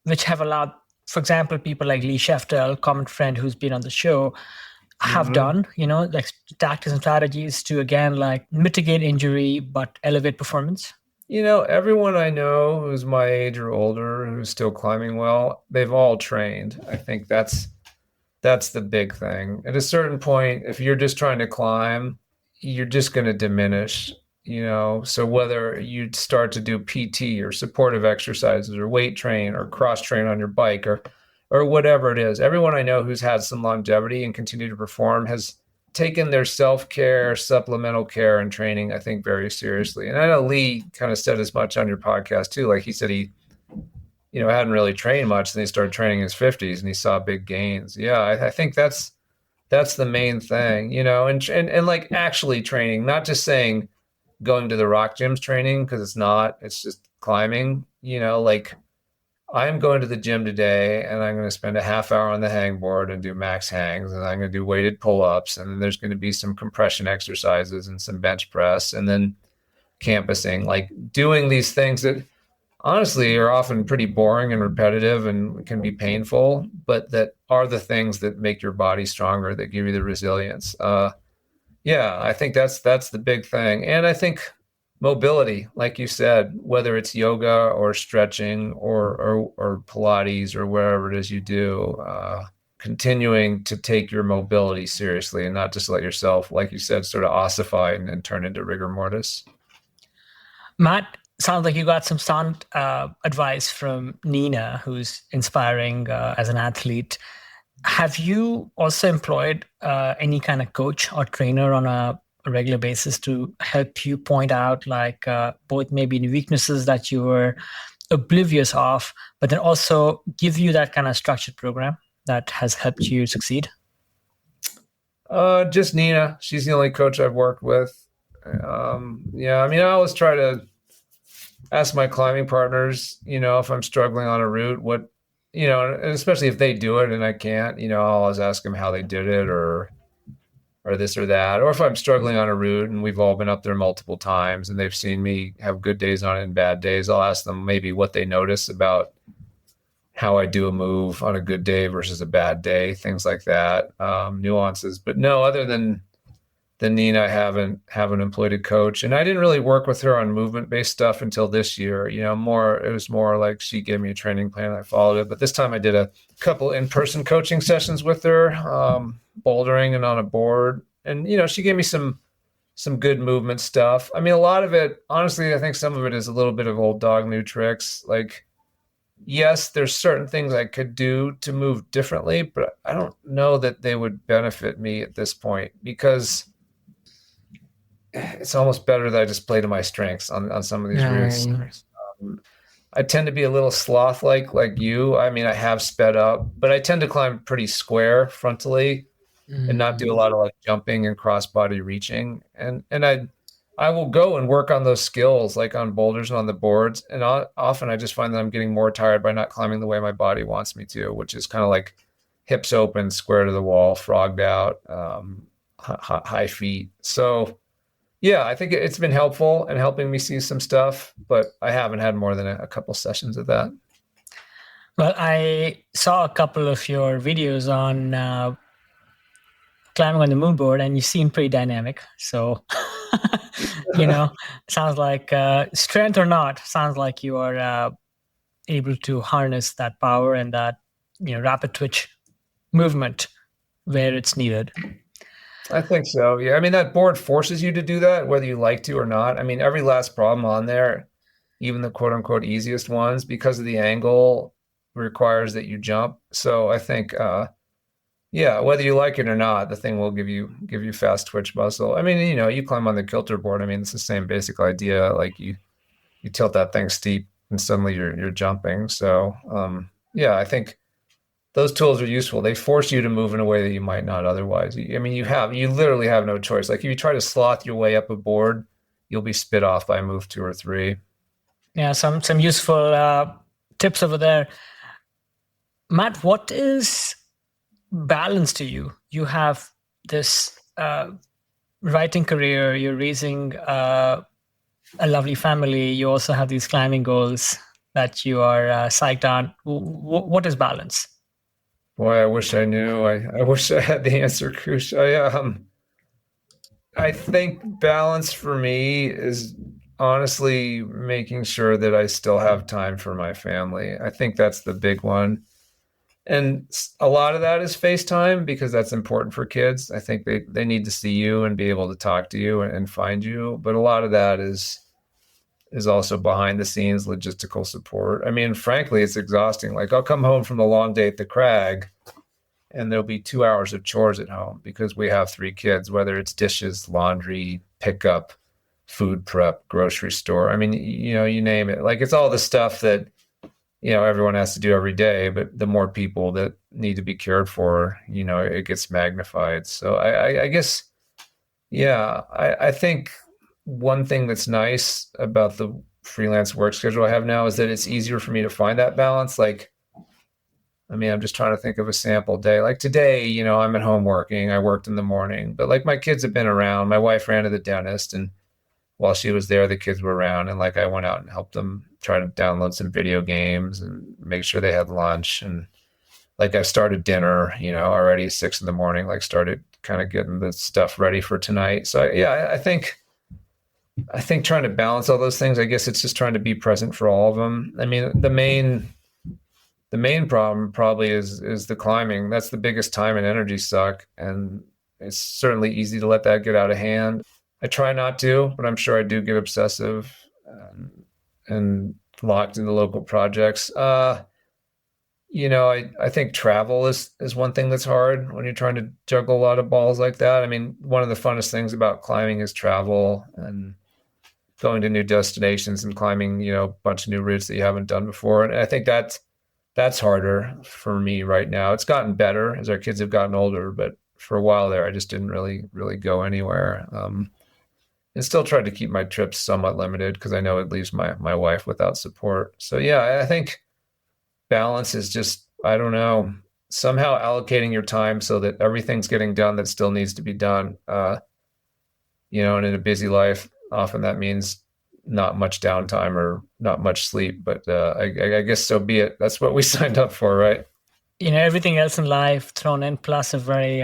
which have allowed, for example, people like Lee Sheftel, common friend who's been on the show, have done, like tactics and strategies to, again, like mitigate injury, but elevate performance? Everyone I know who's my age or older, who's still climbing well, they've all trained. I think that's the big thing. At a certain point, if you're just trying to climb, you're just going to diminish, So whether you start to do PT or supportive exercises or weight train or cross train on your bike or whatever it is, everyone I know who's had some longevity and continue to perform has taken their self-care, supplemental care, and training, I think, very seriously. And I know Lee kind of said as much on your podcast too. Like he said he, hadn't really trained much, and he started training in his 50s and he saw big gains. Yeah, I think that's the main thing, and like actually training, not just saying going to the rock gyms training, because it's just climbing, like I'm going to the gym today and I'm going to spend a half hour on the hangboard and do max hangs, and I'm going to do weighted pull-ups, and then there's going to be some compression exercises and some bench press, and then campusing, like doing these things that honestly are often pretty boring and repetitive and can be painful, but that are the things that make your body stronger, that give you the resilience. I think that's the big thing. And I think mobility, like you said, whether it's yoga or stretching or Pilates or wherever it is you do, continuing to take your mobility seriously and not just let yourself, like you said, sort of ossify and turn into rigor mortis. Matt, sounds like you got some sound advice from Nina, who's inspiring as an athlete. Have you also employed any kind of coach or trainer on a regular basis to help you point out like both maybe the weaknesses that you were oblivious of, but then also give you that kind of structured program that has helped you succeed? Just Nina. She's the only coach I've worked with. Yeah, I mean, I always try to ask my climbing partners, if I'm struggling on a route, and especially if they do it and I can't, I'll always ask them how they did it or this or that. Or if I'm struggling on a route and we've all been up there multiple times and they've seen me have good days on it and bad days, I'll ask them maybe what they notice about how I do a move on a good day versus a bad day, things like that, nuances. But no, other than Nina, I haven't employed a coach, and I didn't really work with her on movement based stuff until this year. It was more like she gave me a training plan, I followed it. But this time I did a couple in person coaching sessions with her, bouldering and on a board, and she gave me some good movement stuff. I mean, a lot of it, honestly, I think some of it is a little bit of old dog new tricks. Like, yes, there's certain things I could do to move differently, but I don't know that they would benefit me at this point because it's almost better that I just play to my strengths on some of these routes. I tend to be a little sloth like you. I mean, I have sped up, but I tend to climb pretty square frontally and not do a lot of like jumping and crossbody reaching. And I will go and work on those skills like on boulders and on the boards. And often I just find that I'm getting more tired by not climbing the way my body wants me to, which is kind of like hips open, square to the wall, frogged out, high feet. So yeah, I think it's been helpful and helping me see some stuff, but I haven't had more than a couple sessions of that. Well, I saw a couple of your videos on climbing on the moon board, and you seem pretty dynamic. So, sounds like strength or not, sounds like you are able to harness that power and that rapid twitch movement where it's needed. I think so. Yeah. I mean, that board forces you to do that, whether you like to or not. I mean, every last problem on there, even the quote unquote easiest ones, because of the angle, requires that you jump. So I think, yeah, whether you like it or not, the thing will give you fast twitch muscle. I mean, you climb on the kilter board. I mean, it's the same basic idea. Like you tilt that thing steep and suddenly you're jumping. So yeah, I think those tools are useful. They force you to move in a way that you might not otherwise. I mean, you literally have no choice. Like if you try to sloth your way up a board, you'll be spit off by move 2 or 3. Yeah, some useful tips over there. Matt, what is balance to you? You have this writing career, you're raising a lovely family, you also have these climbing goals that you are psyched on. What is balance? Boy, I wish I knew. I wish I had the answer, Kush. I think balance for me is honestly making sure that I still have time for my family. I think that's the big one. And a lot of that is FaceTime because that's important for kids. I think they need to see you and be able to talk to you and find you. But a lot of that is also behind the scenes logistical support. I mean, frankly, it's exhausting. Like I'll come home from a long day at the crag and there'll be 2 hours of chores at home because we have 3 kids, whether it's dishes, laundry, pickup, food prep, grocery store. I mean, you name it. Like it's all the stuff that everyone has to do every day, but the more people that need to be cared for, it gets magnified. So I guess, yeah, I think one thing that's nice about the freelance work schedule I have now is that it's easier for me to find that balance. Like, I mean, I'm just trying to think of a sample day. Like today, I'm at home working. I worked in the morning, but like my kids have been around. My wife ran to the dentist, and while she was there, the kids were around, and like I went out and helped them try to download some video games and make sure they had lunch. And like I started dinner, already 6 in the morning, like started kind of getting the stuff ready for tonight. So yeah, I think trying to balance all those things, I guess it's just trying to be present for all of them. I mean, the main problem probably is the climbing. That's the biggest time and energy suck. And it's certainly easy to let that get out of hand. I try not to, but I'm sure I do get obsessive and locked into local projects. I think travel is one thing that's hard when you're trying to juggle a lot of balls like that. I mean, one of the funnest things about climbing is travel and going to new destinations and climbing, a bunch of new routes that you haven't done before. And I think that's harder for me right now. It's gotten better as our kids have gotten older, but for a while there, I just didn't really go anywhere. And still tried to keep my trips somewhat limited because I know it leaves my wife without support. So yeah, I think balance is just, I don't know, somehow allocating your time so that everything's getting done that still needs to be done. And in a busy life, often that means not much downtime or not much sleep. But I guess so be it. That's what we signed up for, right? Everything else in life thrown in, plus a very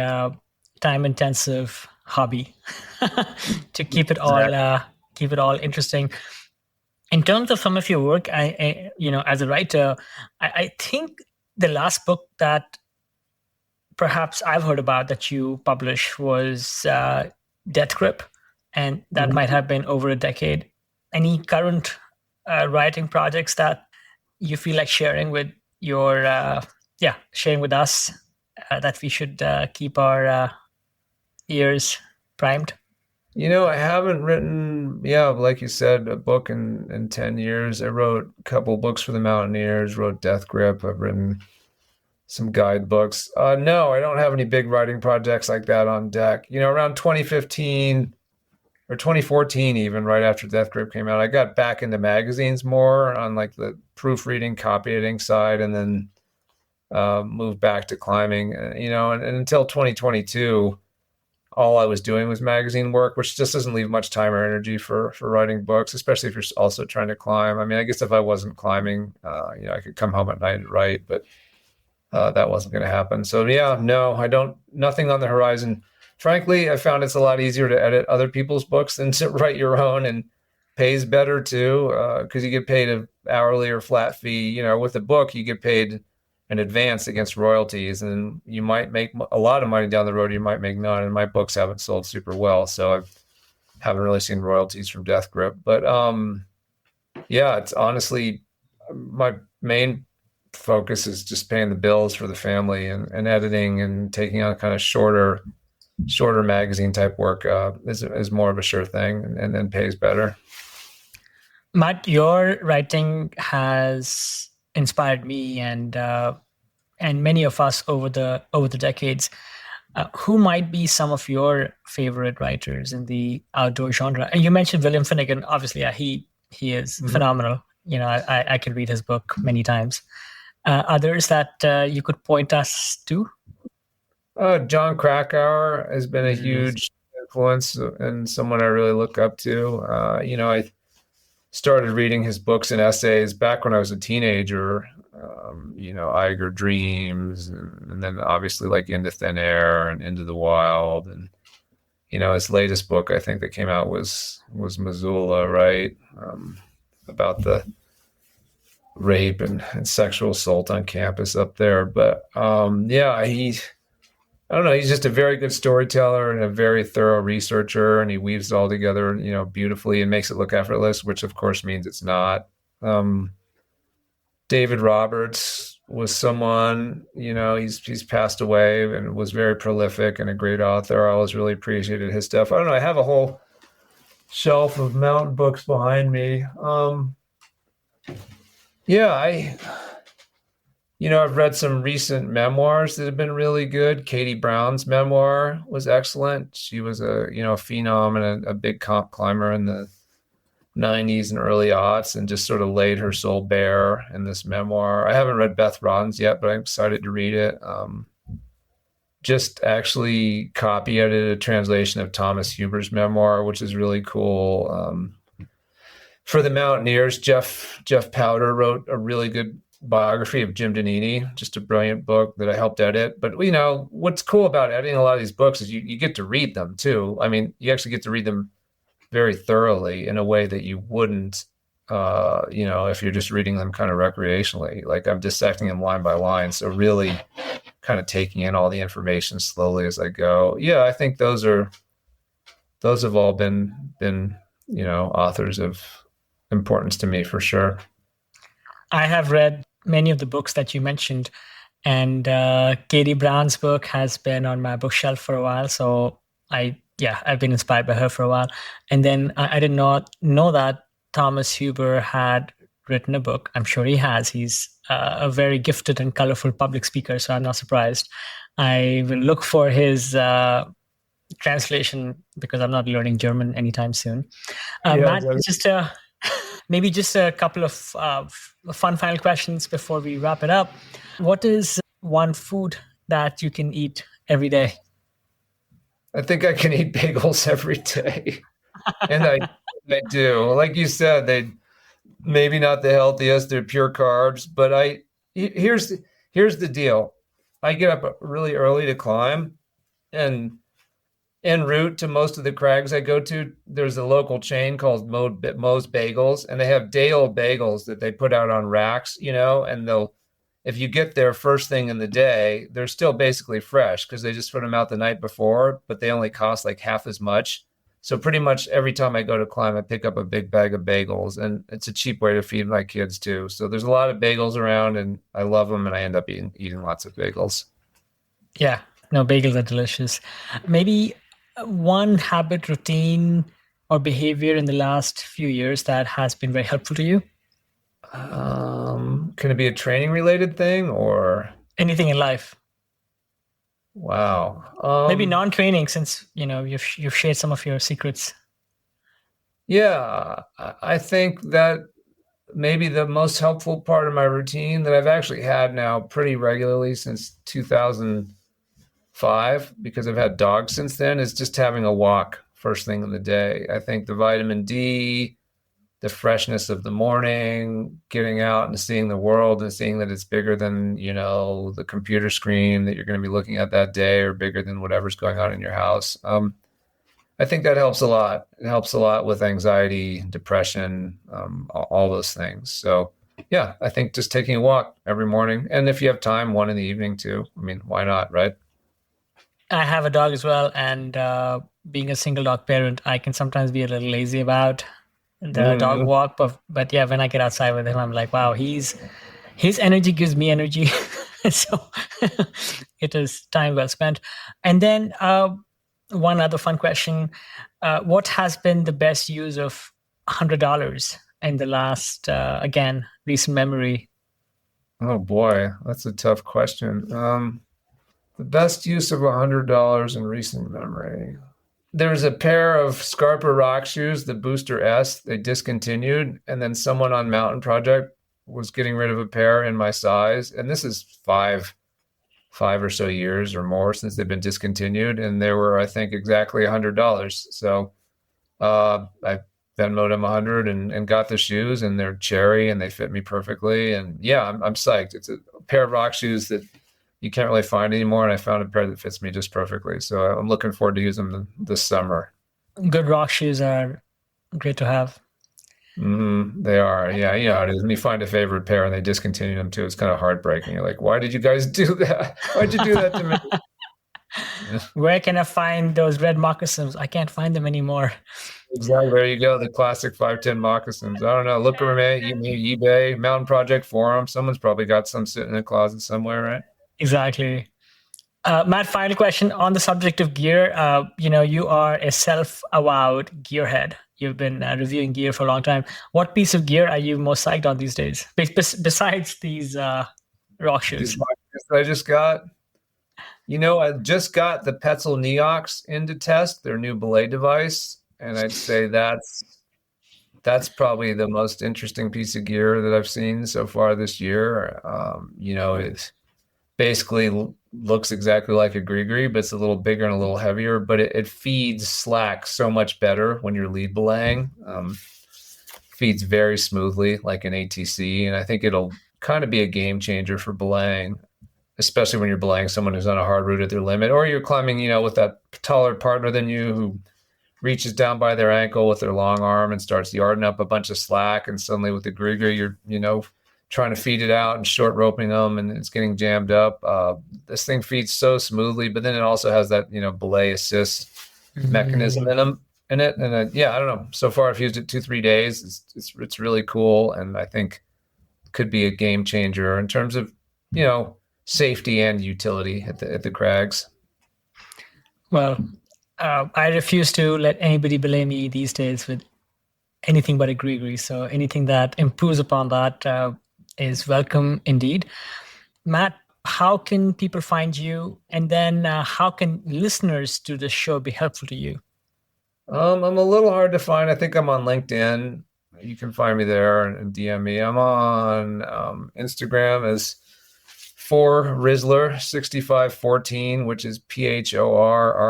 time-intensive hobby to keep it all interesting. In terms of some of your work, as a writer, I think the last book that perhaps I've heard about that you published was Death Grip, and that might have been over a decade. Any current writing projects that you feel like sharing with sharing with us that we should keep our ears primed? I haven't written, like you said, a book in 10 years. I wrote a couple books for the Mountaineers, wrote Death Grip. I've written some guidebooks. No, I don't have any big writing projects like that on deck. Around 2015 or 2014, even right after Death Grip came out, I got back into magazines more on like the proofreading, copy editing side, and then moved back to climbing. And until 2022, all I was doing was magazine work, which just doesn't leave much time or energy for writing books, especially if you're also trying to climb. I mean, I guess if I wasn't climbing, I could come home at night and write, but that wasn't going to happen. So yeah, no, nothing on the horizon. Frankly, I found it's a lot easier to edit other people's books than to write your own, and pays better too, because you get paid an hourly or flat fee. With a book, you get paid in advance against royalties, and you might make a lot of money down the road. You might make none, and my books haven't sold super well, so I haven't really seen royalties from Death Grip. But it's honestly my main focus is just paying the bills for the family, and editing and taking on kind of shorter magazine type work is more of a sure thing, and then pays better. Matt, your writing has inspired me and many of us over the decades. Who might be some of your favorite writers in the outdoor genre? And you mentioned William Finnegan. Obviously, he is phenomenal. I can read his book many times. Others that you could point us to? John Krakauer has been a huge influence and someone I really look up to. I started reading his books and essays back when I was a teenager. Eiger Dreams, and then obviously like Into Thin Air and Into the Wild, and his latest book I think that came out was Missoula, right? About the rape and sexual assault on campus up there. But I don't know, he's just a very good storyteller and a very thorough researcher, and he weaves it all together, beautifully, and makes it look effortless, which of course means it's not. David Roberts was someone, he's passed away and was very prolific and a great author. I always really appreciated his stuff. I don't know, I have a whole shelf of mountain books behind me. I've read some recent memoirs that have been really good. Katie Brown's memoir was excellent. She was a phenom and a big comp climber in the 90s and early aughts, and just sort of laid her soul bare in this memoir. I haven't read Beth Rodden's yet, but I'm excited to read it. Just actually copy edited a translation of Thomas Huber's memoir, which is really cool. For the Mountaineers, Jeff Powder wrote a really good biography of Jim Donini, just a brilliant book that I helped edit. But what's cool about editing a lot of these books is you get to read them too. I mean, you actually get to read them very thoroughly in a way that you wouldn't, if you're just reading them kind of recreationally. Like I'm dissecting them line by line. So really kind of taking in all the information slowly as I go. Yeah, I think those have all been authors of importance to me for sure. I have read many of the books that you mentioned, and Katie Brown's book has been on my bookshelf for a while. So I've been inspired by her for a while. And then I did not know that Thomas Huber had written a book. I'm sure he has. He's a very gifted and colorful public speaker, so I'm not surprised. I will look for his translation because I'm not learning German anytime soon. Matt, maybe just a couple of fun final questions before we wrap it up. What is one food that you can eat every day? I think I can eat bagels every day. And I do. Like you said, they maybe not the healthiest, they're pure carbs, but here's the deal. I get up really early to climb, and en route to most of the crags I go to, there's a local chain called Moe's Bagels, and they have day-old bagels that they put out on racks, and if you get there first thing in the day, they're still basically fresh because they just put them out the night before, but they only cost like half as much. So pretty much every time I go to climb, I pick up a big bag of bagels, and it's a cheap way to feed my kids too. So there's a lot of bagels around, and I love them, and I end up eating lots of bagels. Yeah, no, bagels are delicious. Maybe one habit, routine, or behavior in the last few years that has been very helpful to you? Can it be a training related thing or anything in life? Wow. Maybe non-training, since you've shared some of your secrets. Yeah, I think that maybe the most helpful part of my routine that I've actually had now pretty regularly since 2005, because I've had dogs since then, is just having a walk first thing in the day. I think the vitamin D, the freshness of the morning, getting out and seeing the world and seeing that it's bigger than, the computer screen that you're going to be looking at that day, or bigger than whatever's going on in your house. I think that helps a lot. It helps a lot with anxiety, depression, all those things. So yeah, I think just taking a walk every morning. And if you have time, one in the evening too. I mean, why not, right? I have a dog as well. And being a single dog parent, I can sometimes be a little lazy about the dog walk. But yeah, when I get outside with him, I'm like, wow, his energy gives me energy. So it is time well spent. And then one other fun question. What has been the best use of $100 in the last, again, recent memory? Oh boy, that's a tough question. The best use of $100 in recent memory. There's a pair of Scarpa rock shoes, the Booster S, they discontinued. And then someone on Mountain Project was getting rid of a pair in my size. And this is five or so years or more since they've been discontinued. And they were, I think, exactly $100. So I Venmoed them 100 and got the shoes, and they're cherry and they fit me perfectly. And yeah, I'm psyched. It's a pair of rock shoes that you can't really find anymore, and I found a pair that fits me just perfectly. So I'm looking forward to using them this summer. Good rock shoes are great to have. They are. Yeah, it is. And you find a favorite pair and they discontinue them too. It's kind of heartbreaking. You're like, why did you guys do that? Why'd you do that to me? Where can I find those red moccasins? I can't find them anymore. Exactly. There you go. The classic 510 moccasins. I don't know. Look for me, eBay, Mountain Project forum. Someone's probably got some sitting in a closet somewhere, right? Exactly. Matt, final question on the subject of gear. You are a self-avowed gearhead. You've been reviewing gear for a long time. What piece of gear are you most psyched on these days, besides these rock shoes? I just got, I just got the Petzl Neox into test, their new belay device. And I'd say that's probably the most interesting piece of gear that I've seen so far this year. It basically looks exactly like a gree-gree, but it's a little bigger and a little heavier, but it feeds slack so much better when you're lead belaying. Feeds very smoothly like an ATC, and I think it'll kind of be a game changer for belaying, especially when you're belaying someone who's on a hard route at their limit, or you're climbing, with that taller partner than you who reaches down by their ankle with their long arm and starts yarding up a bunch of slack, and suddenly with the gree-gree, you're, trying to feed it out and short roping them, and it's getting jammed up. This thing feeds so smoothly, but then it also has that, belay assist mechanism in it. And I don't know. So far, I've used it 2-3 days. It's really cool, and I think could be a game changer in terms of, safety and utility at the crags. Well, I refuse to let anybody belay me these days with anything but a gree-gree. So anything that improves upon that is welcome indeed. Matt, How can people find you? And then how can listeners to the show be helpful to you? I'm a little hard to find. I think I'm on LinkedIn. You can find me there and DM me. I'm on Instagram as for Rizzler 6514, which is PHORRIZZLER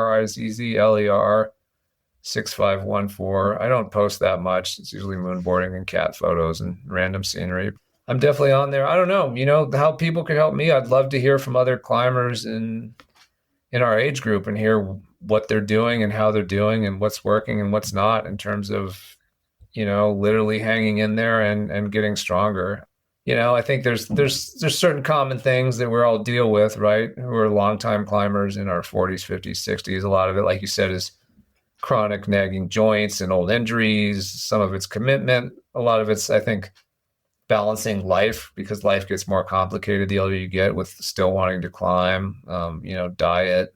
6514. I don't post that much. It's usually moonboarding and cat photos and random scenery. I'm definitely on there. I don't know, how people could help me. I'd love to hear from other climbers in our age group and hear what they're doing and how they're doing and what's working and what's not in terms of, literally hanging in there and getting stronger. I think there's certain common things that we all deal with, right? Who are longtime climbers in our 40s, 50s, 60s. A lot of it, like you said, is chronic nagging joints and old injuries. Some of it's commitment. A lot of it's, I think, balancing life, because life gets more complicated the older you get, with still wanting to climb, diet,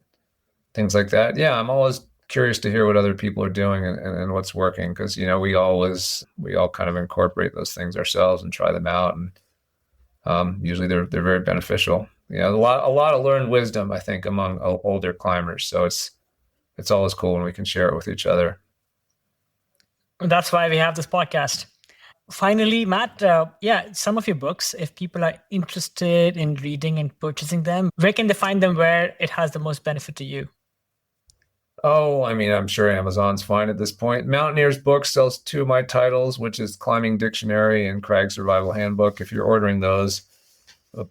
things like that. Yeah, I'm always curious to hear what other people are doing and what's working, because we all kind of incorporate those things ourselves and try them out, and usually they're very beneficial. A lot of learned wisdom, I think, among older climbers. So it's always cool when we can share it with each other. That's why we have this podcast. Finally, Matt, some of your books, if people are interested in reading and purchasing them, where can they find them where it has the most benefit to you? Oh, I mean, I'm sure Amazon's fine at this point. Mountaineers Books sells 2 of my titles, which is Climbing Dictionary and Crag Survival Handbook. If you're ordering those,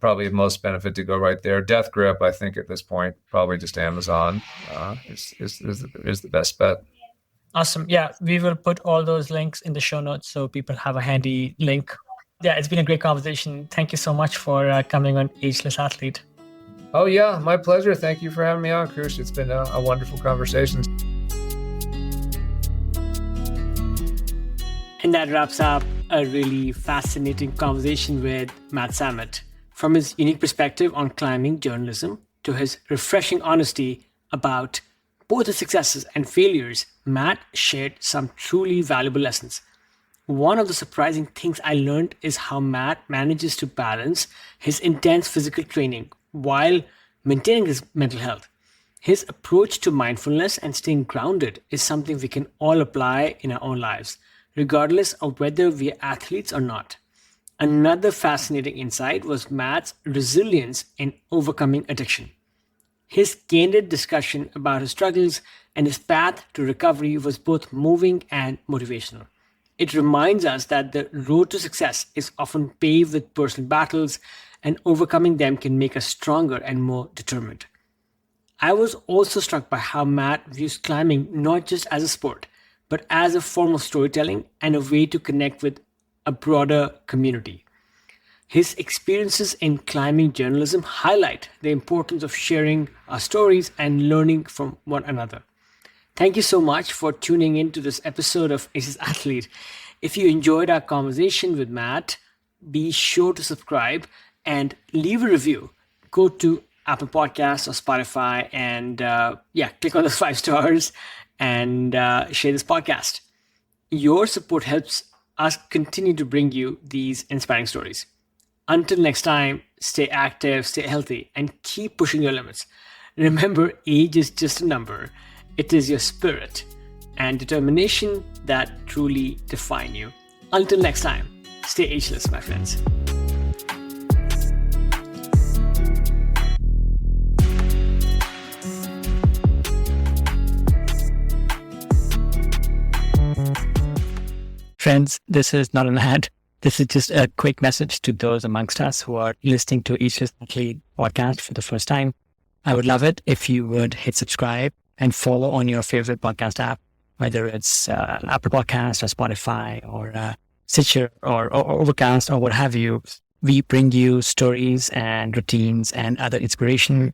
probably the most benefit to go right there. Death Grip, I think at this point, probably just Amazon is the best bet. Awesome. Yeah, we will put all those links in the show notes so people have a handy link. Yeah, it's been a great conversation. Thank you so much for coming on Ageless Athlete. Oh, yeah, my pleasure. Thank you for having me on, Kush. It's been a wonderful conversation. And that wraps up a really fascinating conversation with Matt Samet. From his unique perspective on climbing journalism to his refreshing honesty about both the successes and failures, Matt shared some truly valuable lessons. One of the surprising things I learned is how Matt manages to balance his intense physical training while maintaining his mental health. His approach to mindfulness and staying grounded is something we can all apply in our own lives, regardless of whether we are athletes or not. Another fascinating insight was Matt's resilience in overcoming addiction. His candid discussion about his struggles and his path to recovery was both moving and motivational. It reminds us that the road to success is often paved with personal battles, and overcoming them can make us stronger and more determined. I was also struck by how Matt views climbing not just as a sport, but as a form of storytelling and a way to connect with a broader community. His experiences in climbing journalism highlight the importance of sharing our stories and learning from one another. Thank you so much for tuning in to this episode of Ageless Athlete. If you enjoyed our conversation with Matt, be sure to subscribe and leave a review. Go to Apple Podcasts or Spotify and click on those 5 stars and share this podcast. Your support helps us continue to bring you these inspiring stories. Until next time, stay active, stay healthy, and keep pushing your limits. Remember, age is just a number. It is your spirit and determination that truly define you. Until next time, stay ageless, my friends. Friends, this is not an ad. This is just a quick message to those amongst us who are listening to Ageless Athlete podcast for the first time. I would love it if you would hit subscribe and follow on your favorite podcast app, whether it's Apple Podcasts or Spotify or Stitcher or Overcast or what have you. We bring you stories and routines and other inspiration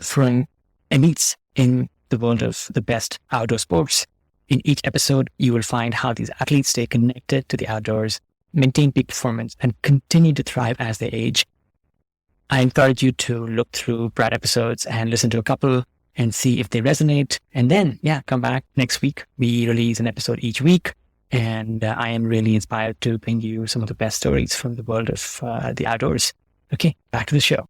from elites in the world of the best outdoor sports. In each episode, you will find how these athletes stay connected to the outdoors, maintain peak performance, and continue to thrive as they age. I encourage you to look through prior episodes and listen to a couple and see if they resonate. And then, come back next week. We release an episode each week. And I am really inspired to bring you some of the best stories from the world of the outdoors. Okay, back to the show.